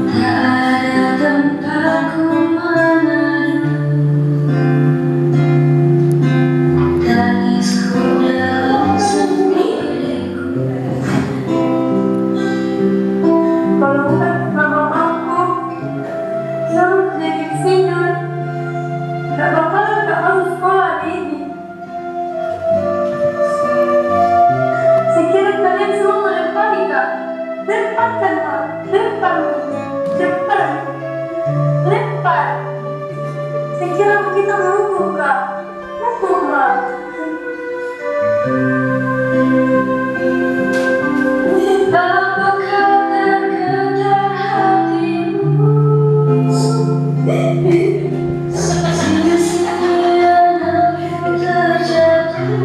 tak ada tempatku menadu. Tangisku dalam sendiriku. Kalau bukan mamaku selalu jadi sindur, gak bakalan gak masuk sekolah ini. Saya kira kalian semua melempari kak. Lemparkan kak, lempar, lempar, lempar. Saya kira kita menghukum kak, hukum kak. Apakah tergetar hatimu? Di sini anakku terjatuh,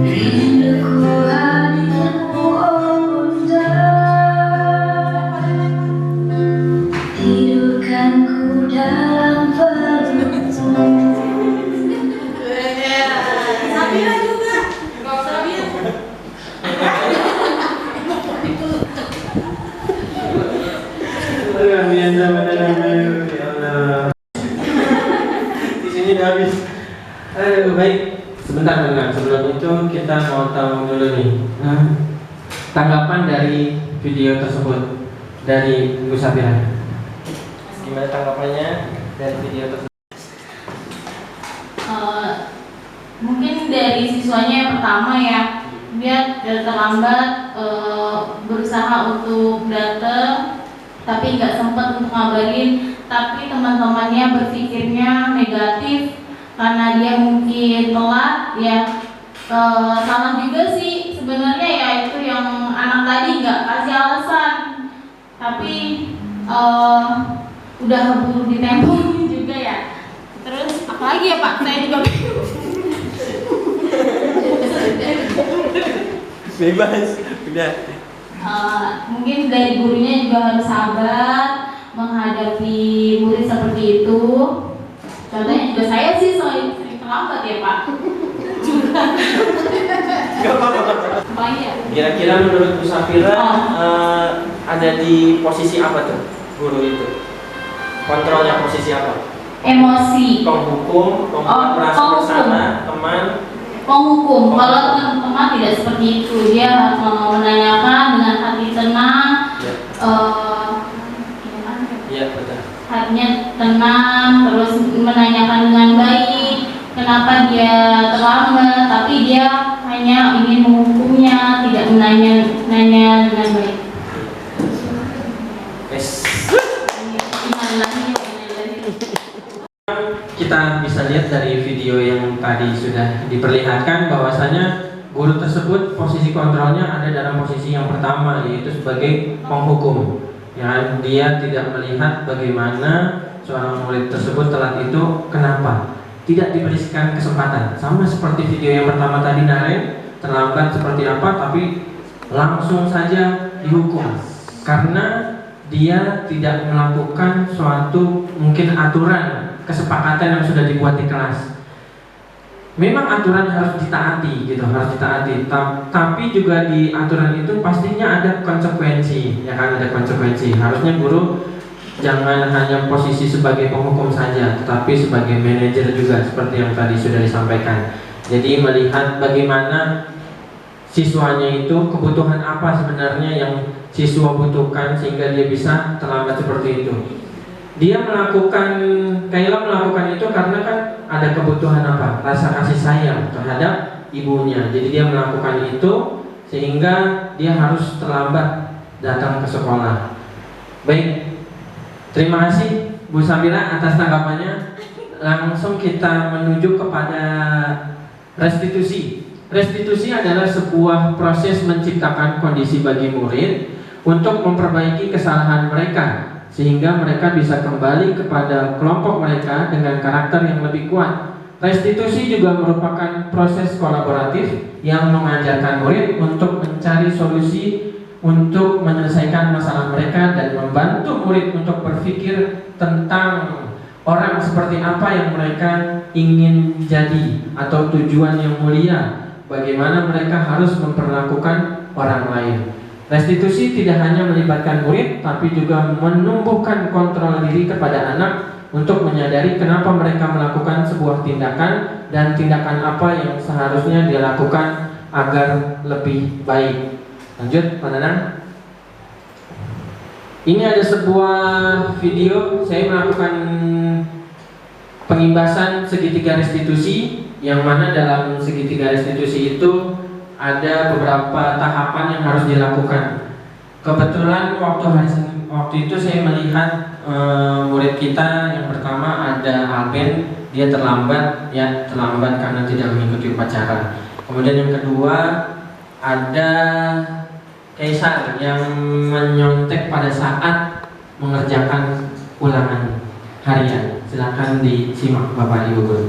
rinduku hadirmu oh bunda. Tidurkanku dalam pelukmu. Sabira juga. Enggak usah Sabira. Luar biasa benar-benar, ya Allah. Di sini udah habis. Baik, sebentar sebelum itu kita mau tahu dulu nih tanggapan dari video tersebut dari Ibu Sabira. Gimana tanggapannya dari video tersebut? Mungkin dari siswanya yang pertama ya, dia terlambat, berusaha untuk datang tapi nggak sempat untuk ngabarin, tapi teman-temannya berpikirnya negatif karena dia mungkin telat ya. Salah juga sih sebenarnya ya, itu yang anak tadi nggak kasih alasan, tapi udah keburu ditempel juga ya. Terus apalagi ya Pak, saya juga Bebas, udah. Mungkin dari gurunya juga harus sabar menghadapi murid seperti itu. Contohnya juga saya sih sering terlambat ya Pak. Gak apa-apa. Apalagi ya? Kira-kira menurut Bu Safira ada di posisi apa tuh guru itu? Kontrolnya posisi apa? Emosi. Penghukum, merasa bersama teman. Penghukum. Kalau teman-teman tidak seperti itu, dia harus menanyakan dengan hati tenang. Iya betul. Hatinya tenang, terus menanyakan dengan baik kenapa dia terlambat, tapi dia hanya ingin menghukumnya, tidak menanya dengan baik. Yes. Kita bisa lihat dari video yang tadi sudah diperlihatkan bahwasanya guru tersebut posisi kontrolnya ada dalam posisi yang pertama, yaitu sebagai penghukum. Ya, dia tidak melihat bagaimana seorang murid tersebut telat itu kenapa, tidak diberikan kesempatan. Sama seperti video yang pertama tadi, Naren terlambat seperti apa, tapi langsung saja dihukum karena dia tidak melakukan suatu mungkin aturan kesepakatan yang sudah dibuat di kelas. Memang aturan harus ditaati gitu, harus ditaati. Tapi juga di aturan itu pastinya ada konsekuensi, ya kan, ada konsekuensi. Harusnya guru jangan hanya posisi sebagai penghukum saja, tetapi sebagai manajer juga seperti yang tadi sudah disampaikan. Jadi melihat bagaimana siswanya itu kebutuhan apa sebenarnya yang siswa butuhkan sehingga dia bisa terlambat seperti itu. Dia melakukan, Kayla melakukan itu karena kan ada kebutuhan apa? Rasa kasih sayang terhadap ibunya. Jadi dia melakukan itu sehingga dia harus terlambat datang ke sekolah. Baik, terima kasih Bu Samira atas tanggapannya. Langsung kita menuju kepada restitusi. Restitusi adalah sebuah proses menciptakan kondisi bagi murid untuk memperbaiki kesalahan mereka sehingga mereka bisa kembali kepada kelompok mereka dengan karakter yang lebih kuat. Restitusi juga merupakan proses kolaboratif yang mengajarkan murid untuk mencari solusi untuk menyelesaikan masalah mereka dan membantu murid untuk berpikir tentang orang seperti apa yang mereka ingin jadi atau tujuan yang mulia, bagaimana mereka harus memperlakukan orang lain. Restitusi tidak hanya melibatkan murid, tapi juga menumbuhkan kontrol diri kepada anak untuk menyadari kenapa mereka melakukan sebuah tindakan dan tindakan apa yang seharusnya dia lakukan agar lebih baik. Lanjut, Pak Nanang. Ini ada sebuah video saya melakukan pengimbasan segitiga restitusi, yang mana dalam segitiga restitusi itu ada beberapa tahapan yang harus dilakukan. Kebetulan waktu itu saya melihat murid kita yang pertama ada Alben, dia terlambat karena tidak mengikuti upacara. Kemudian yang kedua ada Kaisar yang menyontek pada saat mengerjakan ulangan harian. Silakan disimak Bapak Ibu Guru.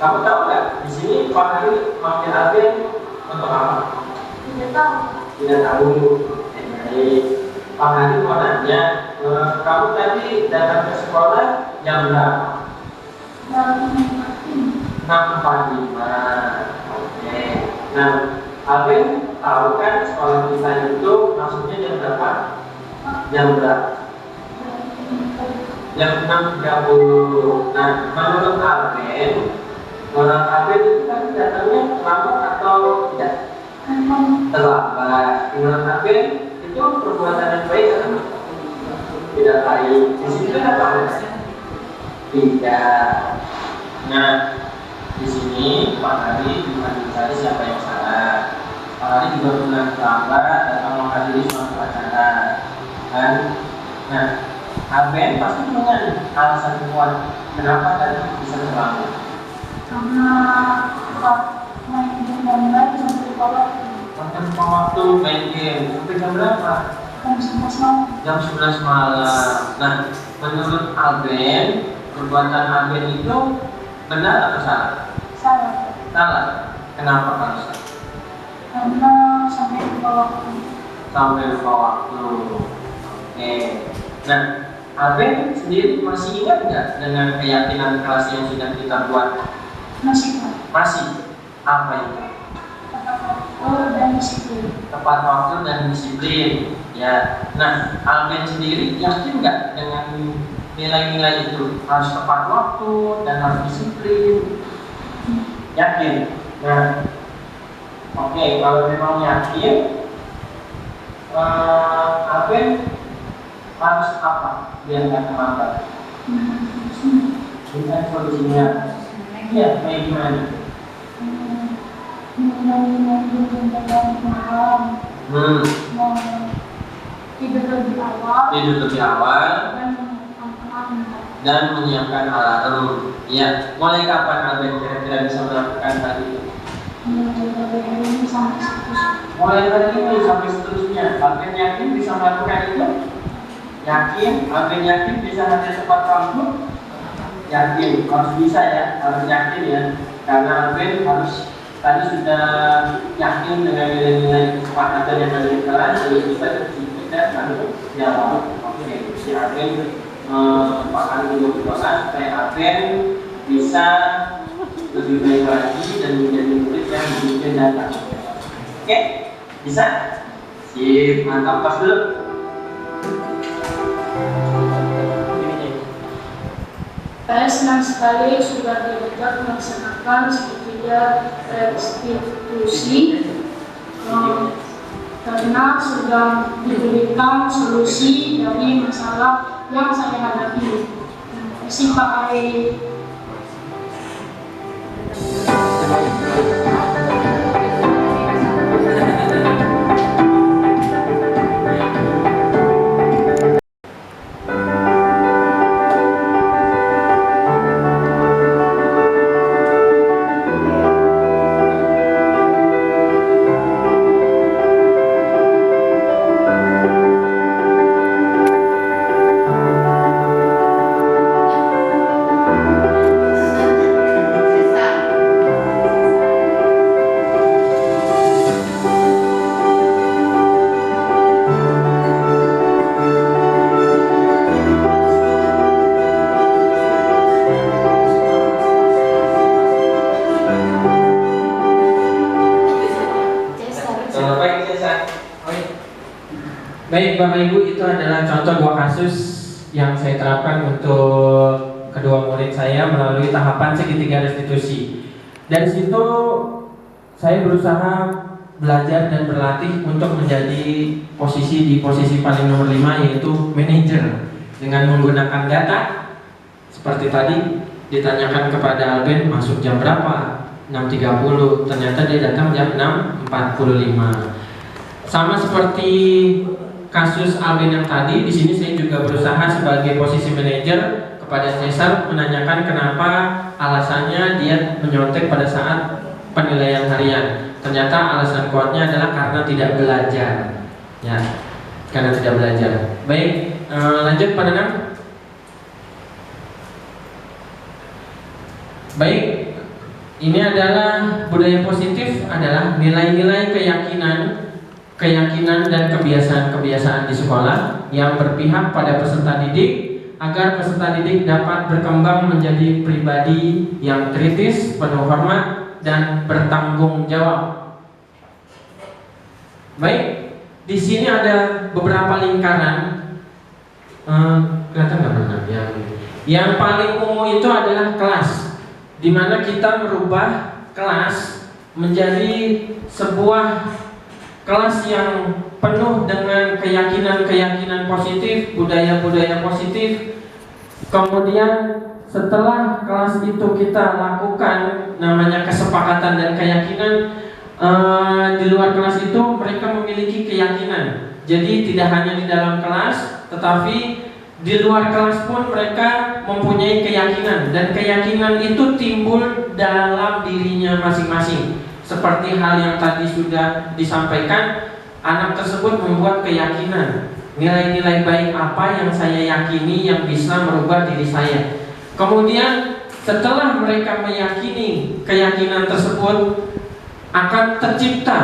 Kamu tahu nggak di sini Pak Hari makin Alben untuk apa? Tidak tahu. Tidak tahu. Jadi Pak Hari mau nanya kamu tadi datang ke sekolah jam berapa? 6.45. Oke. Nah, Alvin tahu kan sekolah kita itu masuknya jam berapa? Jam berapa? Jam 6.30. Nah, menurut Alvin itu kan datangnya terlambat atau tidak? Terlambat. Menurut Alvin itu perbuatan yang baik atau tidak baik? Di sini kan apa? Tidak. Nah, di sini Pak Ali bukan mencari siapa yang salah. Pak Ali juga pernah terlambat datang menghadiri suatu acara, kan? Nah, Alvin pasti punya alasan kuat kenapa kan bisa terlambat. Karena main game dan lain sampai waktu main game sampai jam berapa? Jam 11 malam. Nah, menurut Alvin perbuatan Alvin itu benar atau salah? Salah. Kenapa kalau salah? Karena sampai lupa waktu. Oke. Nah, Alvin sendiri masih ingat nggak dengan keyakinan kelas yang sudah kita buat? Masih. Apa itu? Tepat waktu dan disiplin. Ya. Nah, Alvin sendiri yakin nggak dengan nilai-nilai itu? Harus tepat waktu dan harus disiplin. Yakin. Nah, oke, kalau memang yakin, Alvin harus apa biar nggak terlambat? Ini solusinya. Iya, kayak gimana? Tidur lebih awal dan menyiapkan alarm. Ya, mulai kapan Alvin kira-kira bisa melakukan hal itu? Mulai hari ini sampai seterusnya. Alvin yakin bisa melakukan itu? Yakin? Alvin yakin bisa hadir tepat waktu? Yakin, harus bisa ya, harus yakin ya. Karena Alvin harus tadi sudah yakin dengan nilai-nilai kesepakatan yang ada di kelas, jadi kita harus jawab. Oke, si Alvin akan dulu berdoa supaya Alvin bisa lebih baik lagi dan menjadi murid yang lebih datang. Oke, bisa? Sip, mantap, pas dulu. Saya senang sekali sudah diajak melaksanakan segitiga restitusi karena sudah diberikan solusi dari masalah yang saya hadapi. Terima kasih Pak Ai. Baik Bapak Ibu, itu adalah contoh dua kasus yang saya terapkan untuk kedua murid saya melalui tahapan segitiga restitusi. Dari situ saya berusaha belajar dan berlatih untuk menjadi di posisi paling nomor 5, yaitu manajer, dengan menggunakan data. Seperti tadi ditanyakan kepada Alvin masuk jam berapa, 6.30, ternyata dia datang jam 6.45. Sama seperti kasus Alvin yang tadi, di sini saya juga berusaha sebagai posisi manajer kepada Cesar menanyakan kenapa alasannya dia menyontek pada saat penilaian harian. Ternyata alasan kuatnya adalah karena tidak belajar. Ya, karena tidak belajar. Baik, lanjut Pak Nanang. Baik, ini adalah budaya positif, adalah nilai-nilai keyakinan keyakinan dan kebiasaan-kebiasaan di sekolah yang berpihak pada peserta didik agar peserta didik dapat berkembang menjadi pribadi yang kritis, penuh hormat, dan bertanggung jawab. Baik, di sini ada beberapa lingkaran. Kelihatan nggak benar? Yang paling umum itu adalah kelas, di mana kita merubah kelas menjadi sebuah kelas yang penuh dengan keyakinan-keyakinan positif, budaya-budaya positif. Kemudian setelah kelas itu kita lakukan namanya kesepakatan dan keyakinan, di luar kelas itu mereka memiliki keyakinan. Jadi tidak hanya di dalam kelas, tetapi di luar kelas pun mereka mempunyai keyakinan, dan keyakinan itu timbul dalam dirinya masing-masing. Seperti hal yang tadi sudah disampaikan, anak tersebut membuat keyakinan, nilai-nilai baik apa yang saya yakini yang bisa merubah diri saya. Kemudian setelah mereka meyakini keyakinan tersebut, akan tercipta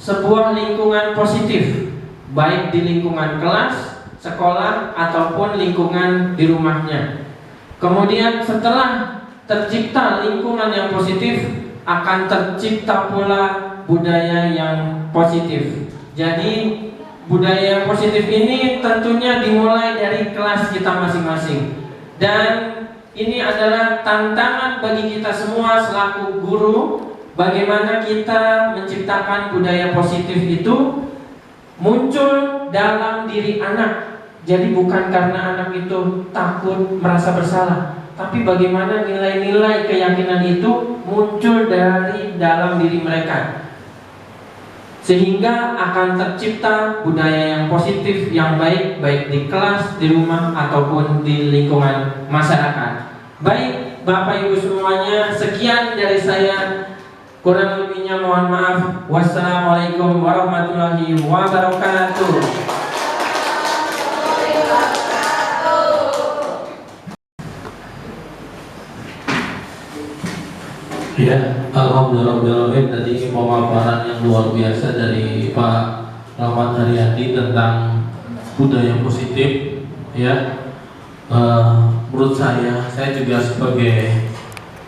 sebuah lingkungan positif, baik di lingkungan kelas, sekolah, ataupun lingkungan di rumahnya. Kemudian setelah tercipta lingkungan yang positif, akan tercipta pula budaya yang positif. Jadi budaya yang positif ini tentunya dimulai dari kelas kita masing-masing. Dan ini adalah tantangan bagi kita semua selaku guru, bagaimana kita menciptakan budaya positif itu muncul dalam diri anak. Jadi bukan karena anak itu takut merasa bersalah, tapi bagaimana nilai-nilai keyakinan itu muncul dari dalam diri mereka, sehingga akan tercipta budaya yang positif, yang baik, baik di kelas, di rumah, ataupun di lingkungan masyarakat. Baik Bapak Ibu semuanya, sekian dari saya. Kurang lebihnya mohon maaf. Wassalamualaikum warahmatullahi wabarakatuh. Ya, alhamdulillah tadi pemaparan yang luar biasa dari Pak Rahmat Haryadi tentang budaya positif. Ya, menurut saya juga sebagai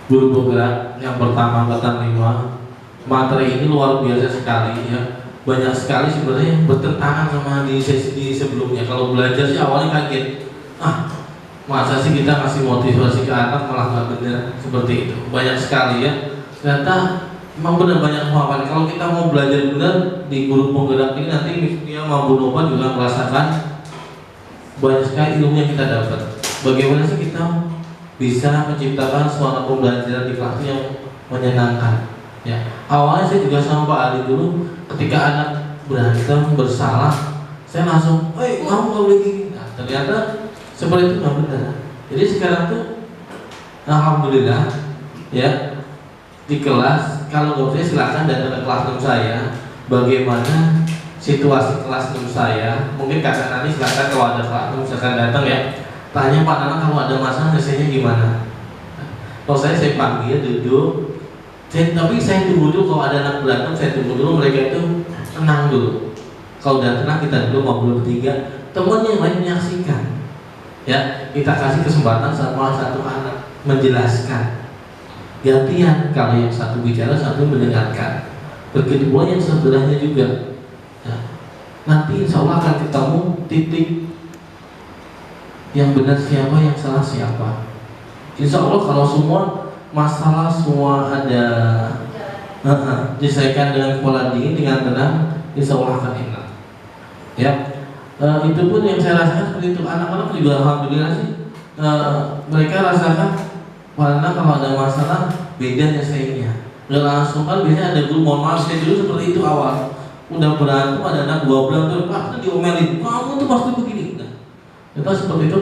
guru penggerak yang pertama angkatan 5, materi ini luar biasa sekali ya. Banyak sekali sebenarnya bertentangan sama di sesi sebelumnya. Kalau belajar sih awalnya kaget, masa sih kita kasih motivasi ke anak malah nggak benar, seperti itu. Banyak sekali ya. Ternyata memang benar banyak pemahaman. Kalau kita mau belajar benar di guru penggerak ini, nanti misalnya mau Nopan juga merasakan banyak sekali ilmu yang kita dapat. Bagaimana sih kita bisa menciptakan suasana pembelajaran di kelas yang menyenangkan? Ya, awalnya saya juga sama Pak Ali dulu, ketika anak berantem bersalah, saya langsung, kamu nggak boleh gini. Nah, ternyata seperti itu nggak benar. Jadi sekarang tuh alhamdulillah ya, di kelas kalau nggak percaya silakan datang ke kelas saya. Bagaimana situasi kelas saya? Mungkin kakak nanti silakan kalau ada kelas misalkan datang ya, tanya Pak Nana kalau ada masalah selesainya gimana. Kalau saya panggil duduk, tapi saya tunggu dulu. Kalau ada anak berantem saya tunggu dulu, mereka itu tenang dulu. Kalau udah tenang kita dulu ngobrol bertiga, teman yang lain menyaksikan. Ya, kita kasih kesempatan sama satu anak menjelaskan. Gantian, kalau yang satu bicara, satu mendengarkan. Begitu pula yang sebelahnya juga. Ya. Nanti insya Allah akan ketemu titik yang benar siapa, yang salah siapa. Insya Allah kalau semua masalah semua ada diselesaikan dengan kepala dingin, dengan tenang, insya Allah akan enak. Ya. Itu pun yang saya rasakan seperti itu. Anak-anak juga alhamdulillah sih, mereka rasakan karena kalau ada masalah beda nyelesainya. Nggak langsung, kan biasanya ada guru mohon maaf, saya dulu seperti itu awal. Udah berantem, ada anak 2 bulan tuh, Pak diomelin, kamu tuh pasti begini. Nah, itu seperti itu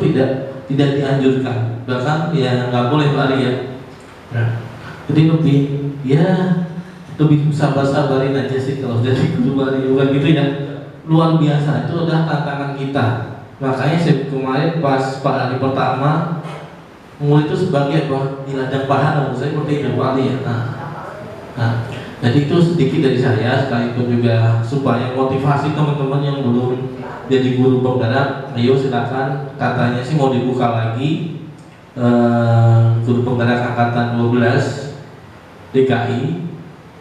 tidak dianjurkan, bahkan ya nggak boleh lari ya. Nah, jadi lebih sabar-sabarin aja sih kalau jadi guru lari bukan gitu ya. Luar biasa, itu adalah tantangan kita. Makanya saya kemarin pas Pak Ali pertama murid itu sebagai apa? Di ladang pahala, saya seperti itu Pak Ali ya. Nah, Jadi itu sedikit dari saya, sekalipun juga supaya motivasi teman-teman yang belum jadi guru penggerak, ayo silakan. Katanya sih mau dibuka lagi guru penggerak angkatan 12 DKI.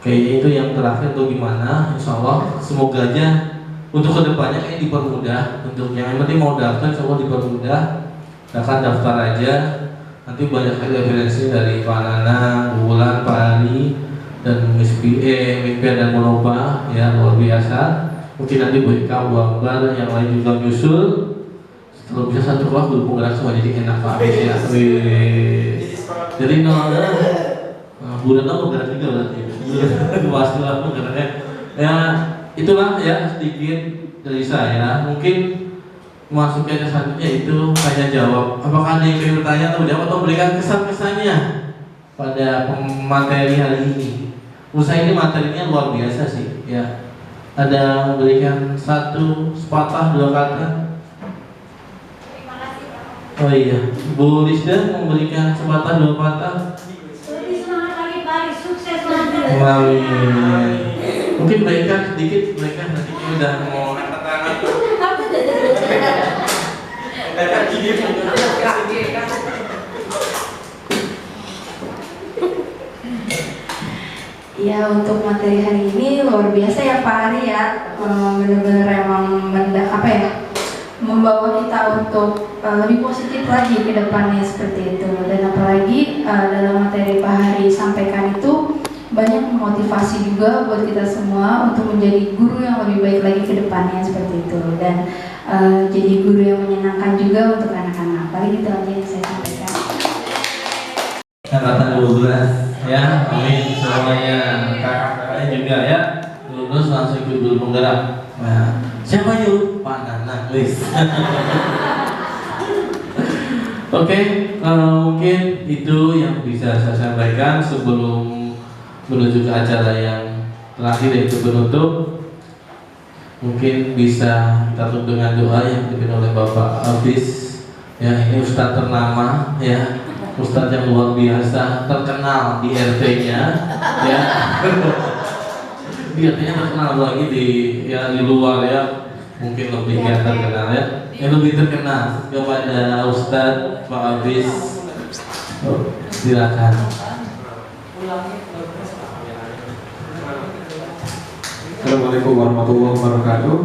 Kayaknya itu yang terakhir atau gimana? Insya Allah semoga aja untuk kedepannya kayak dipermudah. Untuk yang penting mau daftar, insya Allah dipermudah. Silahkan daftar aja. Nanti banyak referensi dari Pak Nana, Bu Wulan, Pak Ali, dan Miss Mimpi dan Monoba, ya luar biasa. Mungkin nanti Bu Ika, Bu Akbar, yang lain juga nyusul. Kalau bisa satu kelas guru penggerak semua jadi enak Pak. Ya. Jadi Bu Nana penggerak juga berarti. Luas-luas penggeraknya. Ya itulah ya sedikit dari saya. Mungkin masuknya ke selanjutnya itu tanya jawab. Apakah ada yang ingin bertanya atau jawab atau berikan kesan-kesannya pada materi hari ini? Menurut saya ini materinya luar biasa sih, ya. Ada memberikan satu sepatah dua kata. Oh iya, Bu Lisda memberikan sepatah dua patah. Lebih semangat lagi, sukses lagi. Amin. Mungkin mereka sedikit, mereka nanti udah mau angkat tangan. Ya, untuk materi hari ini luar biasa ya Pak Ari ya, benar-benar emang membawa kita untuk lebih positif lagi ke depannya seperti itu. Dan apalagi dalam materi Pak Hari sampaikan itu banyak memotivasi juga buat kita semua untuk menjadi guru yang lebih baik lagi ke depannya seperti itu. Dan jadi guru yang menyenangkan juga untuk anak-anak. Paling itu aja yang saya sampaikan. Angkatan 12 ya, amin semuanya. Kakak-kakaknya juga ya lulus langsung ikut guru penggerak. Nah, siapa yuk? Pak Nana, please. Oke, mungkin itu yang bisa saya sampaikan sebelum menuju ke acara yang terakhir yaitu penutup. Mungkin bisa kita tutup dengan doa yang dipimpin oleh Bapak Hafiz. Ya, ini Ustadz ternama ya. Ustadz yang luar biasa, terkenal di RT-nya, ya. Di RT-nya terkenal lagi di luar ya, mungkin lebih terkenal ya. Yang lebih terkenal kepada Ustadz Pak Hafiz. Silakan. Assalamualaikum warahmatullahi wabarakatuh.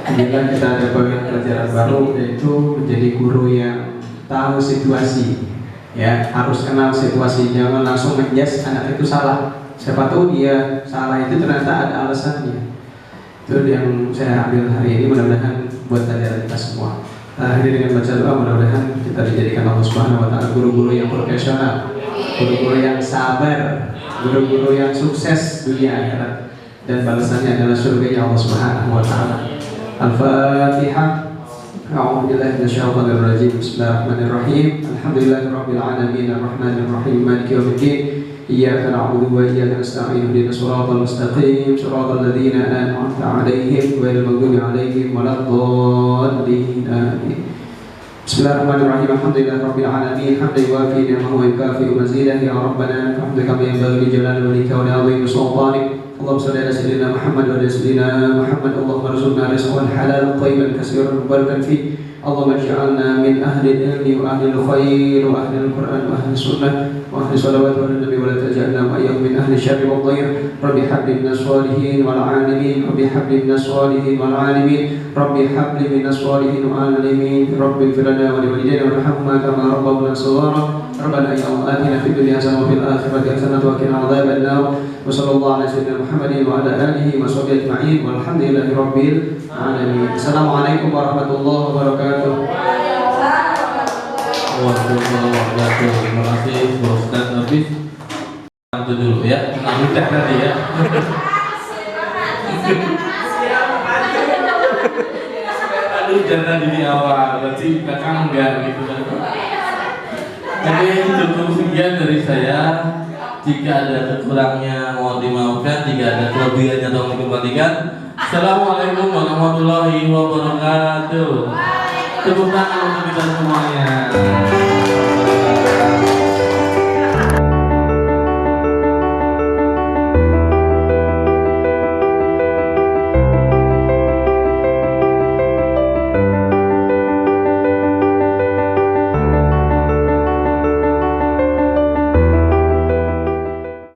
Kemudian kita ada bagian pelajaran baru, yaitu menjadi guru yang tahu situasi, ya, harus kenal situasi, jangan langsung menjudge anak itu salah. Siapa tahu dia salah itu ternyata ada alasannya. Itu yang saya ambil hari ini, mudah-mudahan buat pelajaran kita semua. Akhirnya dengan baca doa, mudah-mudahan kita dijadikan Allah Subhanahu Wa Taala guru-guru yang profesional, guru-guru yang sabar, guru-guru yang sukses dunia akhirat, dan balasannya adalah surga Allah Subhanahu Wa Taala. Al-Fatihah. أعوذ بالله من الشيطان الرجيم بسم الله الرحمن الرحيم الحمد لله رب العالمين الرحمن الرحيم مالك يوم الدين إياك نعبد وإياك نستعين اهدنا الصراط المستقيم صراط الذين أنعمت عليهم غير المغضوب عليهم ولا الضالين آمين بسم الله الرحمن الرحيم الحمد لله رب العالمين حمدا يوافي نعمه ويكافئ مزيده يا ربنا الحمد كما ينبغي لجلال وجهك ولعظيم سلطانك اللهم صل على سيدنا محمد وعلى سيدنا محمد اللهم ارزقنا رزقا حلالا طيبا كثيرا مباركا فيه اللهم اجعلنا من اهل العلم واهل الخير واهل القران واهل السنه واهل الصلوات واهل النبي ولا تجعلنا واياهم من اهل الشر والضير ربي حب لي من الصالحين والعالمين ربي حب لي من الصالحين والعالمين ربي حب لي من الصالحين والعالمين ربي اغفر لنا ولوالدينا وارحمهما كما ربونا صغارا ربنا يا الله آتنا في الدنيا حسنة وفي الآخرة حسنة وقنا عذاب النار وصلى الله على سيدنا محمد وعلى آله وصحبه أجمعين والحمد لله رب العالمين. السلام عليكم ورحمة الله وبركاته. Waalaikumsalam warahmatullahi wabarakatuh. Terima kasih Pak Ustadz Hafiz. Itu dulu ya, udah tadi ya. Aduh, jangan di awal, berarti belakang enggak gitu kan. Jadi cukup sekian dari saya. Jika ada kekurangnya mohon dimaafkan, jika ada kelebihannya tolong dikembalikan. Assalamualaikum warahmatullahi wabarakatuh. Tepuk tangan untuk kita semuanya.